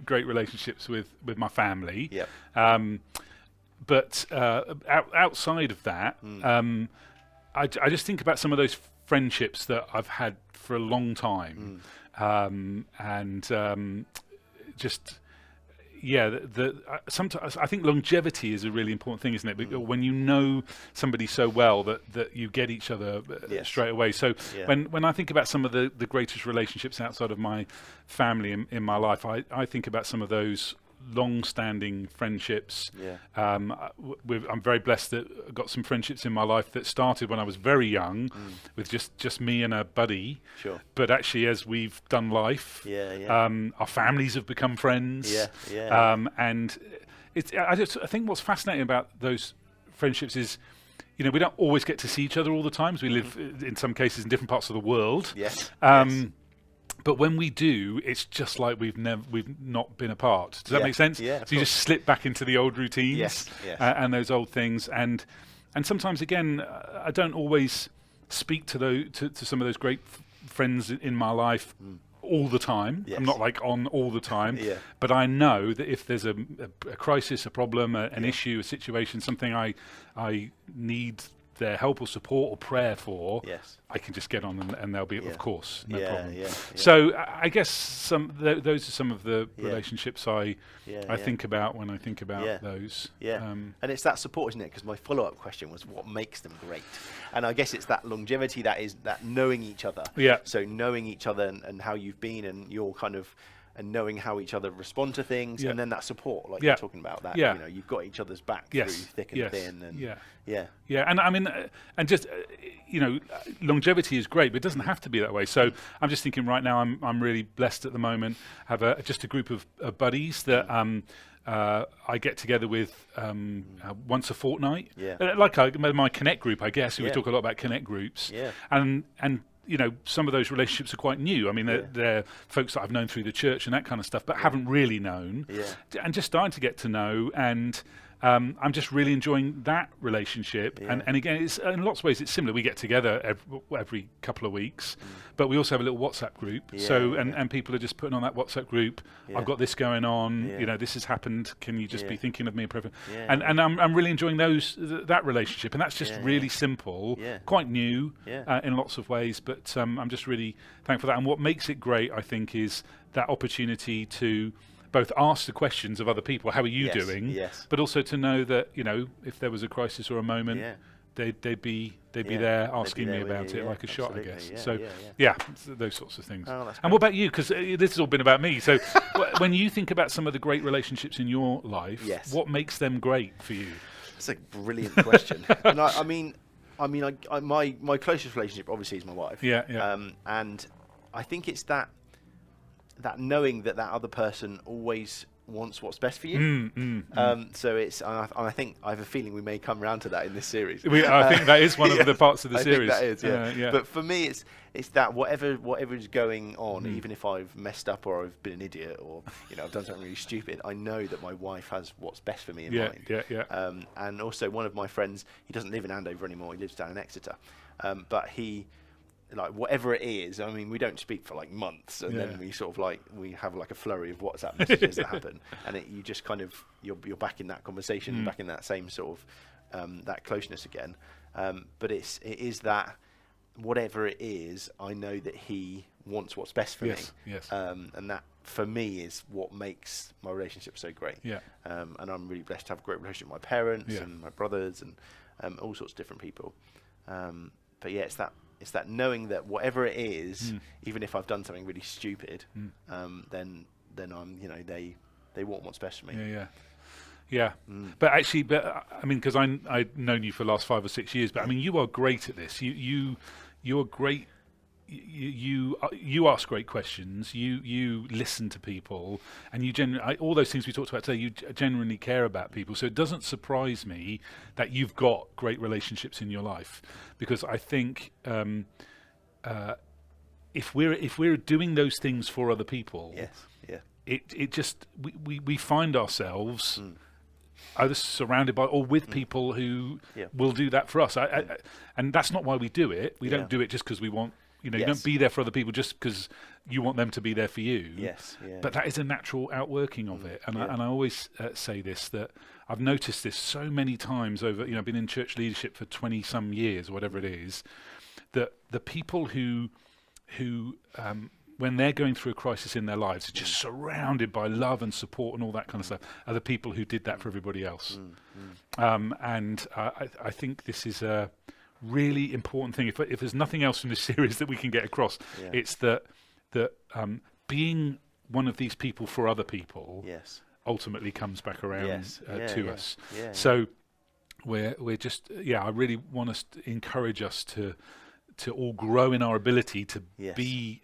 great relationships with my family. But outside of that, I just think about some of those friendships that I've had for a long time, sometimes I think longevity is a really important thing, isn't it? Because when you know somebody so well that you get each other straight away. So when I think about some of the greatest relationships outside of my family in my life, I think about some of those long-standing friendships. I'm very blessed that I got some friendships in my life that started when I was very young, with just me and a buddy. But actually, as we've done life, our families have become friends. And I think what's fascinating about those friendships is, we don't always get to see each other all the time. We live in some cases in different parts of the world. But when we do, it's just like we've not been apart. Does that make sense? So you just slip back into the old routines and those old things. And sometimes, again, I don't always speak to some of those great friends in my life all the time. I'm not like on all the time. But I know that if there's a crisis, a problem, an issue, a situation, something I need their help or support or prayer for, I can just get on and they'll be, of course, no problem. So I guess those are some of the relationships I think about when I think about those. And it's that support, isn't it? Because my follow-up question was, what makes them great? And I guess it's that longevity, that knowing each other. So knowing each other and how you've been and your kind of, and knowing how each other respond to things, and then that support, like you're talking about, that you've got each other's back through thick and thin, and and I mean, and just longevity is great, but it doesn't have to be that way. So I'm just thinking right now, I'm really blessed at the moment. Have just a group of buddies that I get together with once a fortnight, like my Connect group, I guess. We talk a lot about Connect groups, and some of those relationships are quite new. I mean, they're folks that I've known through the church and that kind of stuff, but haven't really known, and just starting to get to know. And I'm just really enjoying that relationship. And again, it's, in lots of ways, it's similar. We get together every couple of weeks, but we also have a little WhatsApp group. And people are just putting on that WhatsApp group, I've got this going on, this has happened, can you just be thinking of me? And I'm really enjoying that relationship. And that's just really simple, quite new in lots of ways, but I'm just really thankful for that. And what makes it great, I think, is that opportunity to both ask the questions of other people, how are you doing? But also to know that, if there was a crisis or a moment, they'd be there asking me about it like a shot, I guess. Those sorts of things. And what about you? Because this has all been about me. So when you think about some of the great relationships in your life, what makes them great for you? That's a brilliant question. And my closest relationship obviously is my wife. And I think it's that knowing that other person always wants what's best for you. So it's, I think I have a feeling we may come around to that in this series. I think that is one of the parts of the series. I think that is, But for me, it's that whatever is going on, even if I've messed up or I've been an idiot or I've done something really stupid, I know that my wife has what's best for me in mind. And also one of my friends, he doesn't live in Andover anymore. He lives down in Exeter, but he. Like whatever it is, I mean, we don't speak for like months, and then we sort of we have like a flurry of WhatsApp messages that happen, and you just kind of you're back in that conversation, back in that same sort of that closeness again. But it is that whatever it is, I know that he wants what's best for me. And that for me is what makes my relationship so great. And I'm really blessed to have a great relationship with my parents and my brothers and all sorts of different people. But yeah, it's that knowing that whatever it is, even if I've done something really stupid, then I'm, they want what's best for me. But actually, I mean, because I've known you for the last 5 or 6 years, but I mean, you are great at this. You're great. You ask great questions. You listen to people, and you all those things we talked about today. You genuinely care about people, so it doesn't surprise me that you've got great relationships in your life, because I think if we're doing those things for other people, it just we find ourselves either surrounded by or with people who will do that for us. And that's not why we do it. We don't do it just because we want. You don't be there for other people just because you want them to be there for you. But that is a natural outworking of it. And I always say this, that I've noticed this so many times over, I've been in church leadership for 20 some years, or whatever it is, that the people who when they're going through a crisis in their lives, are just surrounded by love and support and all that kind of stuff, are the people who did that for everybody else. And I think this is a really important thing. If there's nothing else in this series that we can get across, it's that being one of these people for other people ultimately comes back around to us. So we're just I really want us to encourage us to all grow in our ability to be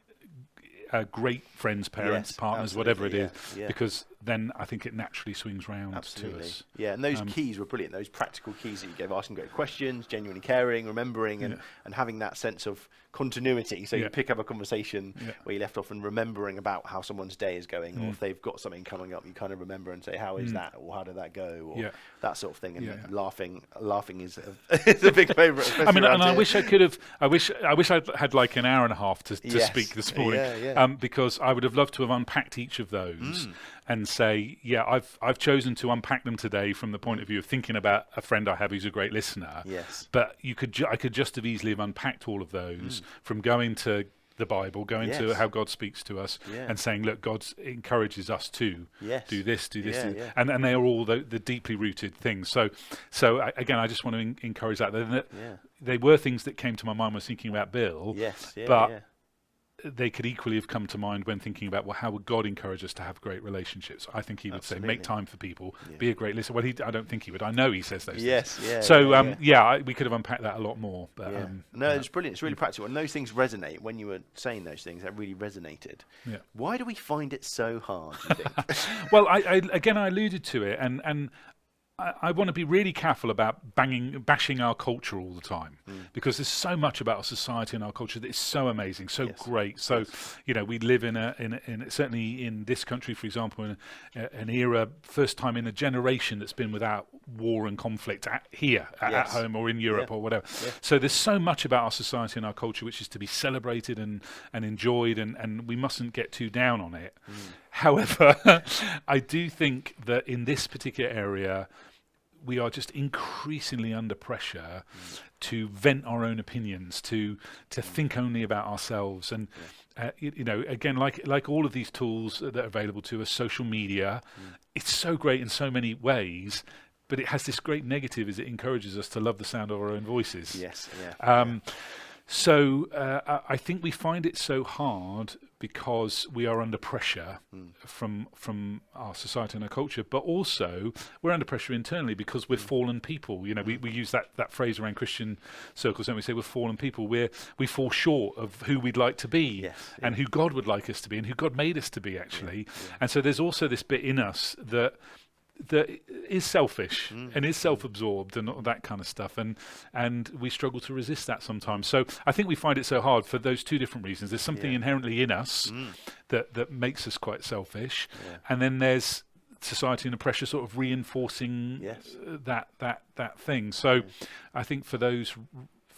great friends, parents, partners, whatever it is, because then I think it naturally swings round to us. And those keys were brilliant, those practical keys that you gave, asking great questions, genuinely caring, remembering, and having that sense of continuity. So you pick up a conversation where you left off and remembering about how someone's day is going, or if they've got something coming up, you kind of remember and say, how is that, or how did that go, or that sort of thing. And laughing is a big favourite. I mean, and I wish I could have. I wish I had like an hour and a half to speak this morning, because I would have loved to have unpacked each of those and say, I've chosen to unpack them today from the point of view of thinking about a friend I have who's a great listener. But I could just have easily have unpacked all of those from going to the Bible, going to how God speaks to us, and saying, look, God encourages us to do this, and they are all the deeply rooted things. So again, I just want to encourage that. They were things that came to my mind when I was thinking about Bill, but they could equally have come to mind when thinking about, well, how would God encourage us to have great relationships? I think he would say, make time for people, be a great listener. Well, I don't think he would. I know he says those things. So, we could have unpacked that a lot more. But, no, it's brilliant. It's really practical. And those things resonate. When you were saying those things, that really resonated. Why do we find it so hard, do you think? Well, I alluded to it, and I want to be really careful about bashing our culture all the time, because there's so much about our society and our culture that is so amazing, so great. So, we live in certainly in this country, for example, in an era, first time in a generation that's been without war and conflict at home or in Europe or whatever. Yeah. So there's so much about our society and our culture which is to be celebrated and enjoyed, and we mustn't get too down on it. However, I do think that in this particular area, we are just increasingly under pressure to vent our own opinions, to think only about ourselves. And, again, like all of these tools that are available to us, social media, it's so great in so many ways, but it has this great negative, is it encourages us to love the sound of our own voices. Yes, yeah. So I think we find it so hard because we are under pressure from our society and our culture, but also we're under pressure internally because we're fallen people. We use that phrase around Christian circles, don't we? Say we're fallen people. We fall short of who we'd like to be and who God would like us to be and who God made us to be, actually. And so there's also this bit in us that is selfish and is self-absorbed and all that kind of stuff, and we struggle to resist that sometimes. So I think we find it so hard for those two different reasons. There's something inherently in us that makes us quite selfish, and then there's society and the pressure sort of reinforcing that thing. So I think for those,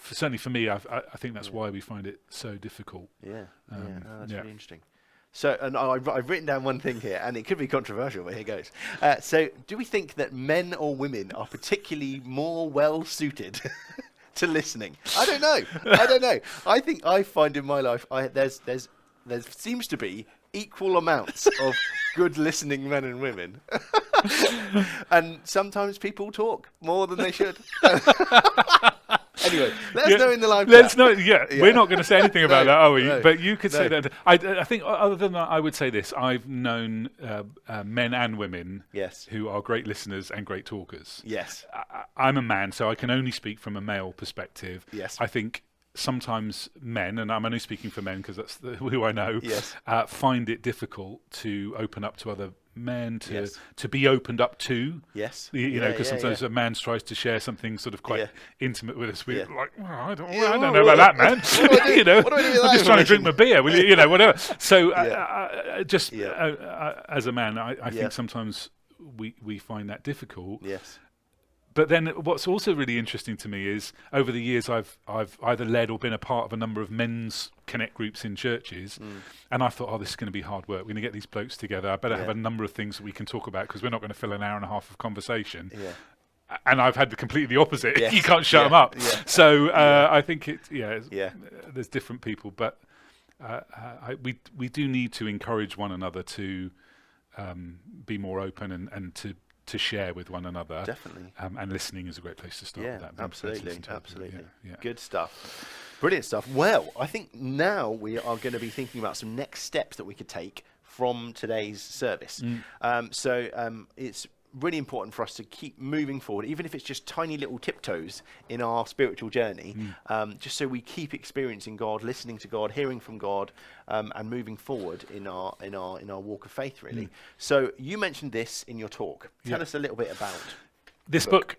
certainly for me, I think that's why we find it so difficult. That's really interesting. So, and I've written down one thing here, and it could be controversial, but here goes. So, do we think that men or women are particularly more well-suited to listening? I don't know. I think I find in my life, there seems to be equal amounts of good listening men and women. And sometimes people talk more than they should. Anyway, let us know in the live chat. We're not going to say anything about that, are we? No, but you could say that. I think other than that, I would say this. I've known men and women who are great listeners and great talkers. Yes. I'm a man, so I can only speak from a male perspective. Yes. I think sometimes men, and I'm only speaking for men because that's who I know, find it difficult to open up to other men, to be opened up to. Yes. Because sometimes a man tries to share something sort of quite intimate with us. We're like, I don't know about that, man. What do I do with that? I'm just trying to drink my beer. Will you, whatever. So as a man, I think sometimes we find that difficult. Yes. But then what's also really interesting to me is over the years I've either led or been a part of a number of men's connect groups in churches, and I thought, this is going to be hard work. We're going to get these blokes together. I better have a number of things that we can talk about because we're not going to fill an hour and a half of conversation. Yeah. And I've had completely the opposite. Yes. You can't shut them up. Yeah. So I think there's different people, but we do need to encourage one another to be more open and to share with one another. Definitely. And listening is a great place to start with that. Absolutely. Good stuff. Brilliant stuff. Well, I think now we are going to be thinking about some next steps that we could take from today's service. It's really important for us to keep moving forward, even if it's just tiny little tiptoes in our spiritual journey, just so we keep experiencing God, listening to God, hearing from God, and moving forward in our walk of faith, really. So you mentioned this in your talk. Tell us a little bit about this book.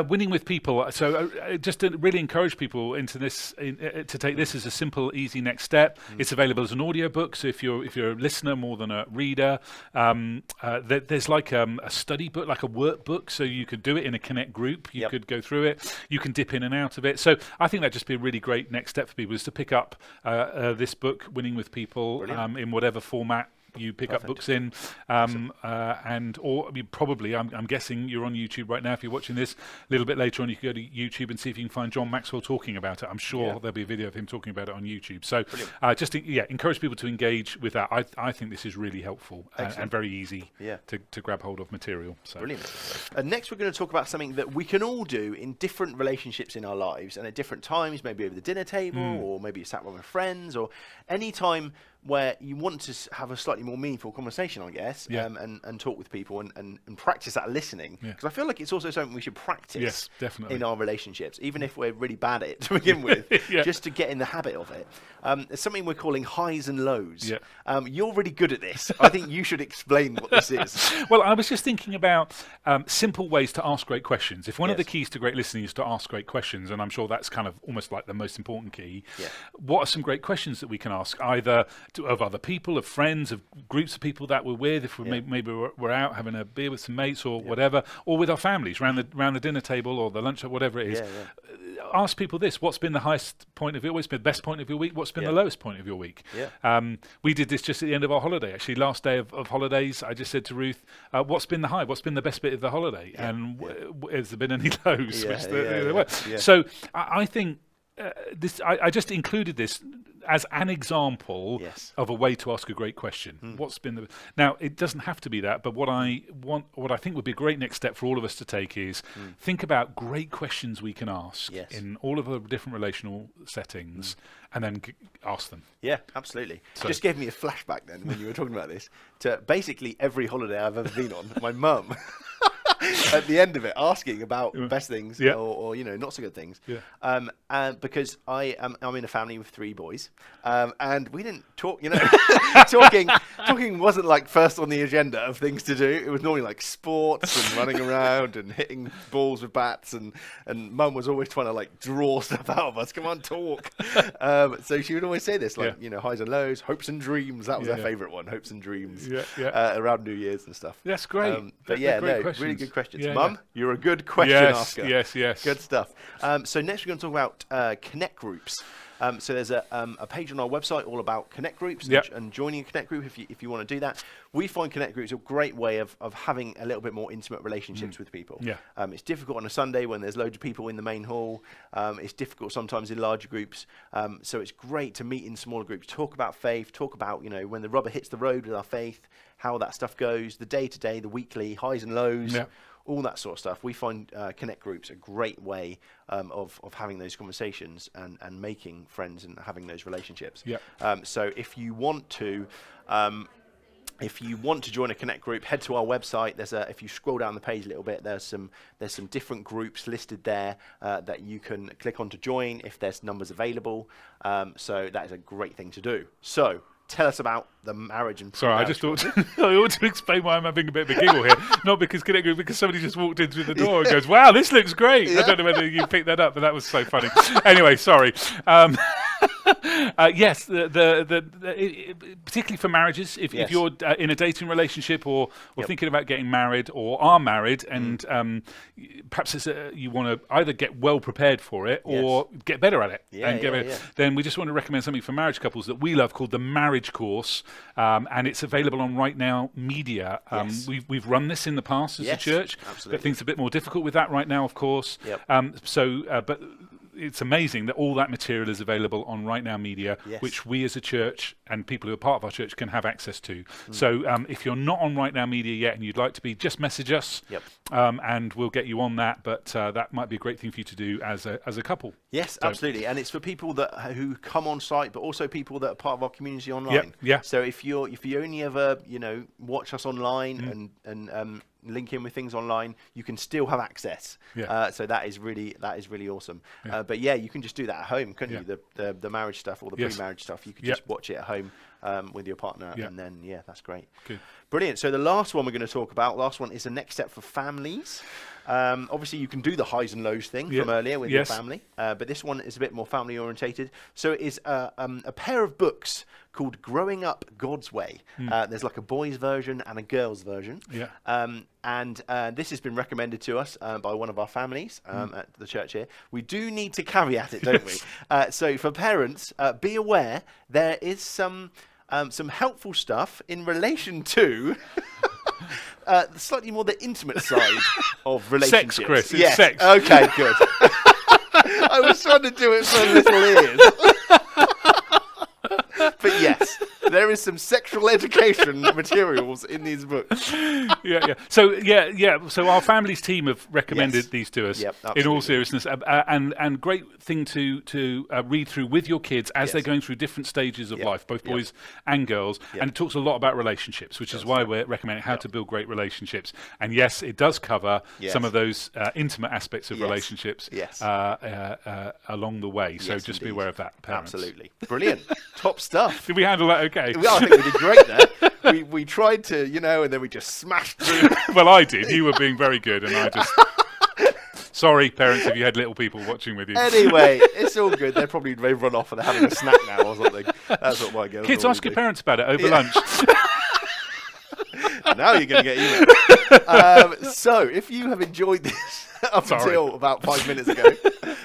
Winning with people. So just to really encourage people into this, to take this as a simple, easy next step. It's available as an audio book. So if you're a listener more than a reader, there's like a study book, like a workbook. So you could do it in a connect group. You could go through it. You can dip in and out of it. So I think that'd just be a really great next step for people, is to pick up this book, Winning with People, in whatever format you pick up books in, I'm guessing you're on YouTube right now. If you're watching this a little bit later on, you can go to YouTube and see if you can find John Maxwell talking about it. I'm sure there'll be a video of him talking about it on YouTube. So encourage people to engage with that. I think this is really helpful and very easy to grab hold of material. So. Brilliant. Next, we're going to talk about something that we can all do in different relationships in our lives and at different times, maybe over the dinner table or maybe you sat with friends, or any time where you want to have a slightly more meaningful conversation, I guess, and talk with people and practice that listening. Because I feel like it's also something we should practice definitely. in our relationships, even if we're really bad at it to begin with, just to get in the habit of it. It's something we're calling highs and lows. You're really good at this. I think you should explain what this is. Well, I was just thinking about simple ways to ask great questions. If one of the keys to great listening is to ask great questions, and I'm sure that's kind of almost like the most important key, what are some great questions that we can ask, either of other people, of friends, of groups of people that we're with, if we're maybe we're out having a beer with some mates or whatever, or with our families around the dinner table or the lunch or whatever it is. Ask people this: what's been the highest point of your week? What's been the best point of your week? What's been the lowest point of your week? We did this just at the end of our holiday. Actually, last day of holidays, I just said to Ruth, what's been the high? What's been the best bit of the holiday? And has there been any lows? So I think I just included this as an example of a way to ask a great question. What's been now? It doesn't have to be that, but what I think would be a great next step for all of us to take is think about great questions we can ask in all of the different relational settings, and then ask them. Yeah, absolutely. So, just gave me a flashback then when you were talking about this to basically every holiday I've ever been on. My mum. At the end of it, asking about best things or not so good things, because I'm in a family with 3 boys, and we didn't talk. Talking wasn't like first on the agenda of things to do. It was normally like sports and running around and hitting balls with bats, and Mum was always trying to like draw stuff out of us. Come on, talk. So she would always say this, like highs and lows, hopes and dreams. That was her favourite one, hopes and dreams. Around New Year's and stuff. That's great. But really good questions. Mum, you're a good question asker. Yes. Good stuff. So next we're going to talk about Connect groups. So there's a page on our website all about Connect groups and joining a Connect group if you want to do that. We find Connect groups a great way of having a little bit more intimate relationships with people. It's difficult on a Sunday when there's loads of people in the main hall. It's difficult sometimes in larger groups. So it's great to meet in smaller groups, talk about faith, talk about when the rubber hits the road with our faith, how that stuff goes, the day-to-day, the weekly, highs and lows. All that sort of stuff. We find Connect groups a great way of having those conversations and making friends and having those relationships. So if you want to join a Connect group, head to our website. If you scroll down the page a little bit, there's some different groups listed there that you can click on to join if there's numbers available. So that is a great thing to do. So tell us about the marriage and Sorry, I just thought I ought to explain why I'm having a bit of a giggle here. Not because Connect Group, because somebody just walked in through the door and goes, "Wow, this looks great." I don't know whether you picked that up, but that was so funny. Anyway, sorry. Yes, particularly for marriages, if you're in a dating relationship or thinking about getting married or are married, and perhaps you want to either get well prepared for it or get better at it, then we just want to recommend something for marriage couples that we love called the Marriage Course, and it's available on Right Now Media. We've run this in the past as a church, but things are a bit more difficult with that right now, of course. But it's amazing that all that material is available on Right Now Media, which we as a church and people who are part of our church can have access to. So if you're not on Right Now Media yet and you'd like to be, just message us and we'll get you on that. But that might be a great thing for you to do as a couple. Yes, absolutely. And it's for people who come on site, but also people that are part of our community online. So if you only ever watch us online and link in with things online, you can still have access. So that is really awesome. But you can just do that at home, couldn't you? The marriage stuff or the pre-marriage stuff, you could just watch it at home with your partner, and then that's great. Good. Brilliant. So the last one we're going to talk about, is the next step for families. Obviously you can do the highs and lows thing from earlier with your family, but this one is a bit more family orientated. So it is a pair of books called Growing Up God's Way. There's like a boys version and a girls version. And this has been recommended to us by one of our families at the church here. We do need to caveat it, don't we? So for parents, be aware there is some helpful stuff in relation to slightly more the intimate side of relationships. Sex, Chris. It's sex. Okay, good. I was trying to do it for little ears. But yes, there is some sexual education materials in these books. Yeah. So our families team have recommended these to us. Yep, in all seriousness, and great thing to read through with your kids as they're going through different stages of life, both boys and girls. And it talks a lot about relationships, which is why we're recommending how to build great relationships. And yes, it does cover some of those intimate aspects of relationships along the way. So just be aware of that, parents. Absolutely. Brilliant. Top stuff. Did we handle that okay? Well, I think we did great there. We tried to, and then we just smashed through. Well, I did. You were being very good, and I just... Sorry, parents, if you had little people watching with you. Anyway, it's all good. They've run off and they're having a snack now or something. That's what my girls Kids, ask your parents about it over lunch. Now you're going to get email. So, if you have enjoyed this up until about 5 minutes ago,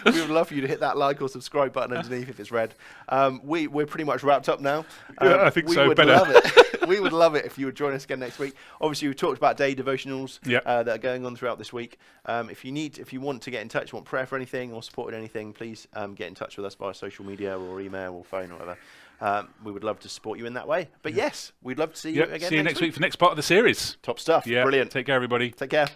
we would love for you to hit that like or subscribe button underneath if it's red. We're pretty much wrapped up now. I think so. Love it. We would love it if you would join us again next week. Obviously, we've talked about day devotionals that are going on throughout this week. If you want to get in touch, want prayer for anything or support in anything, please get in touch with us via social media or email or phone or whatever. We would love to support you in that way. But yes, we'd love to see you again. See you next week for the next part of the series. Top stuff. Yeah. Brilliant. Take care, everybody. Take care.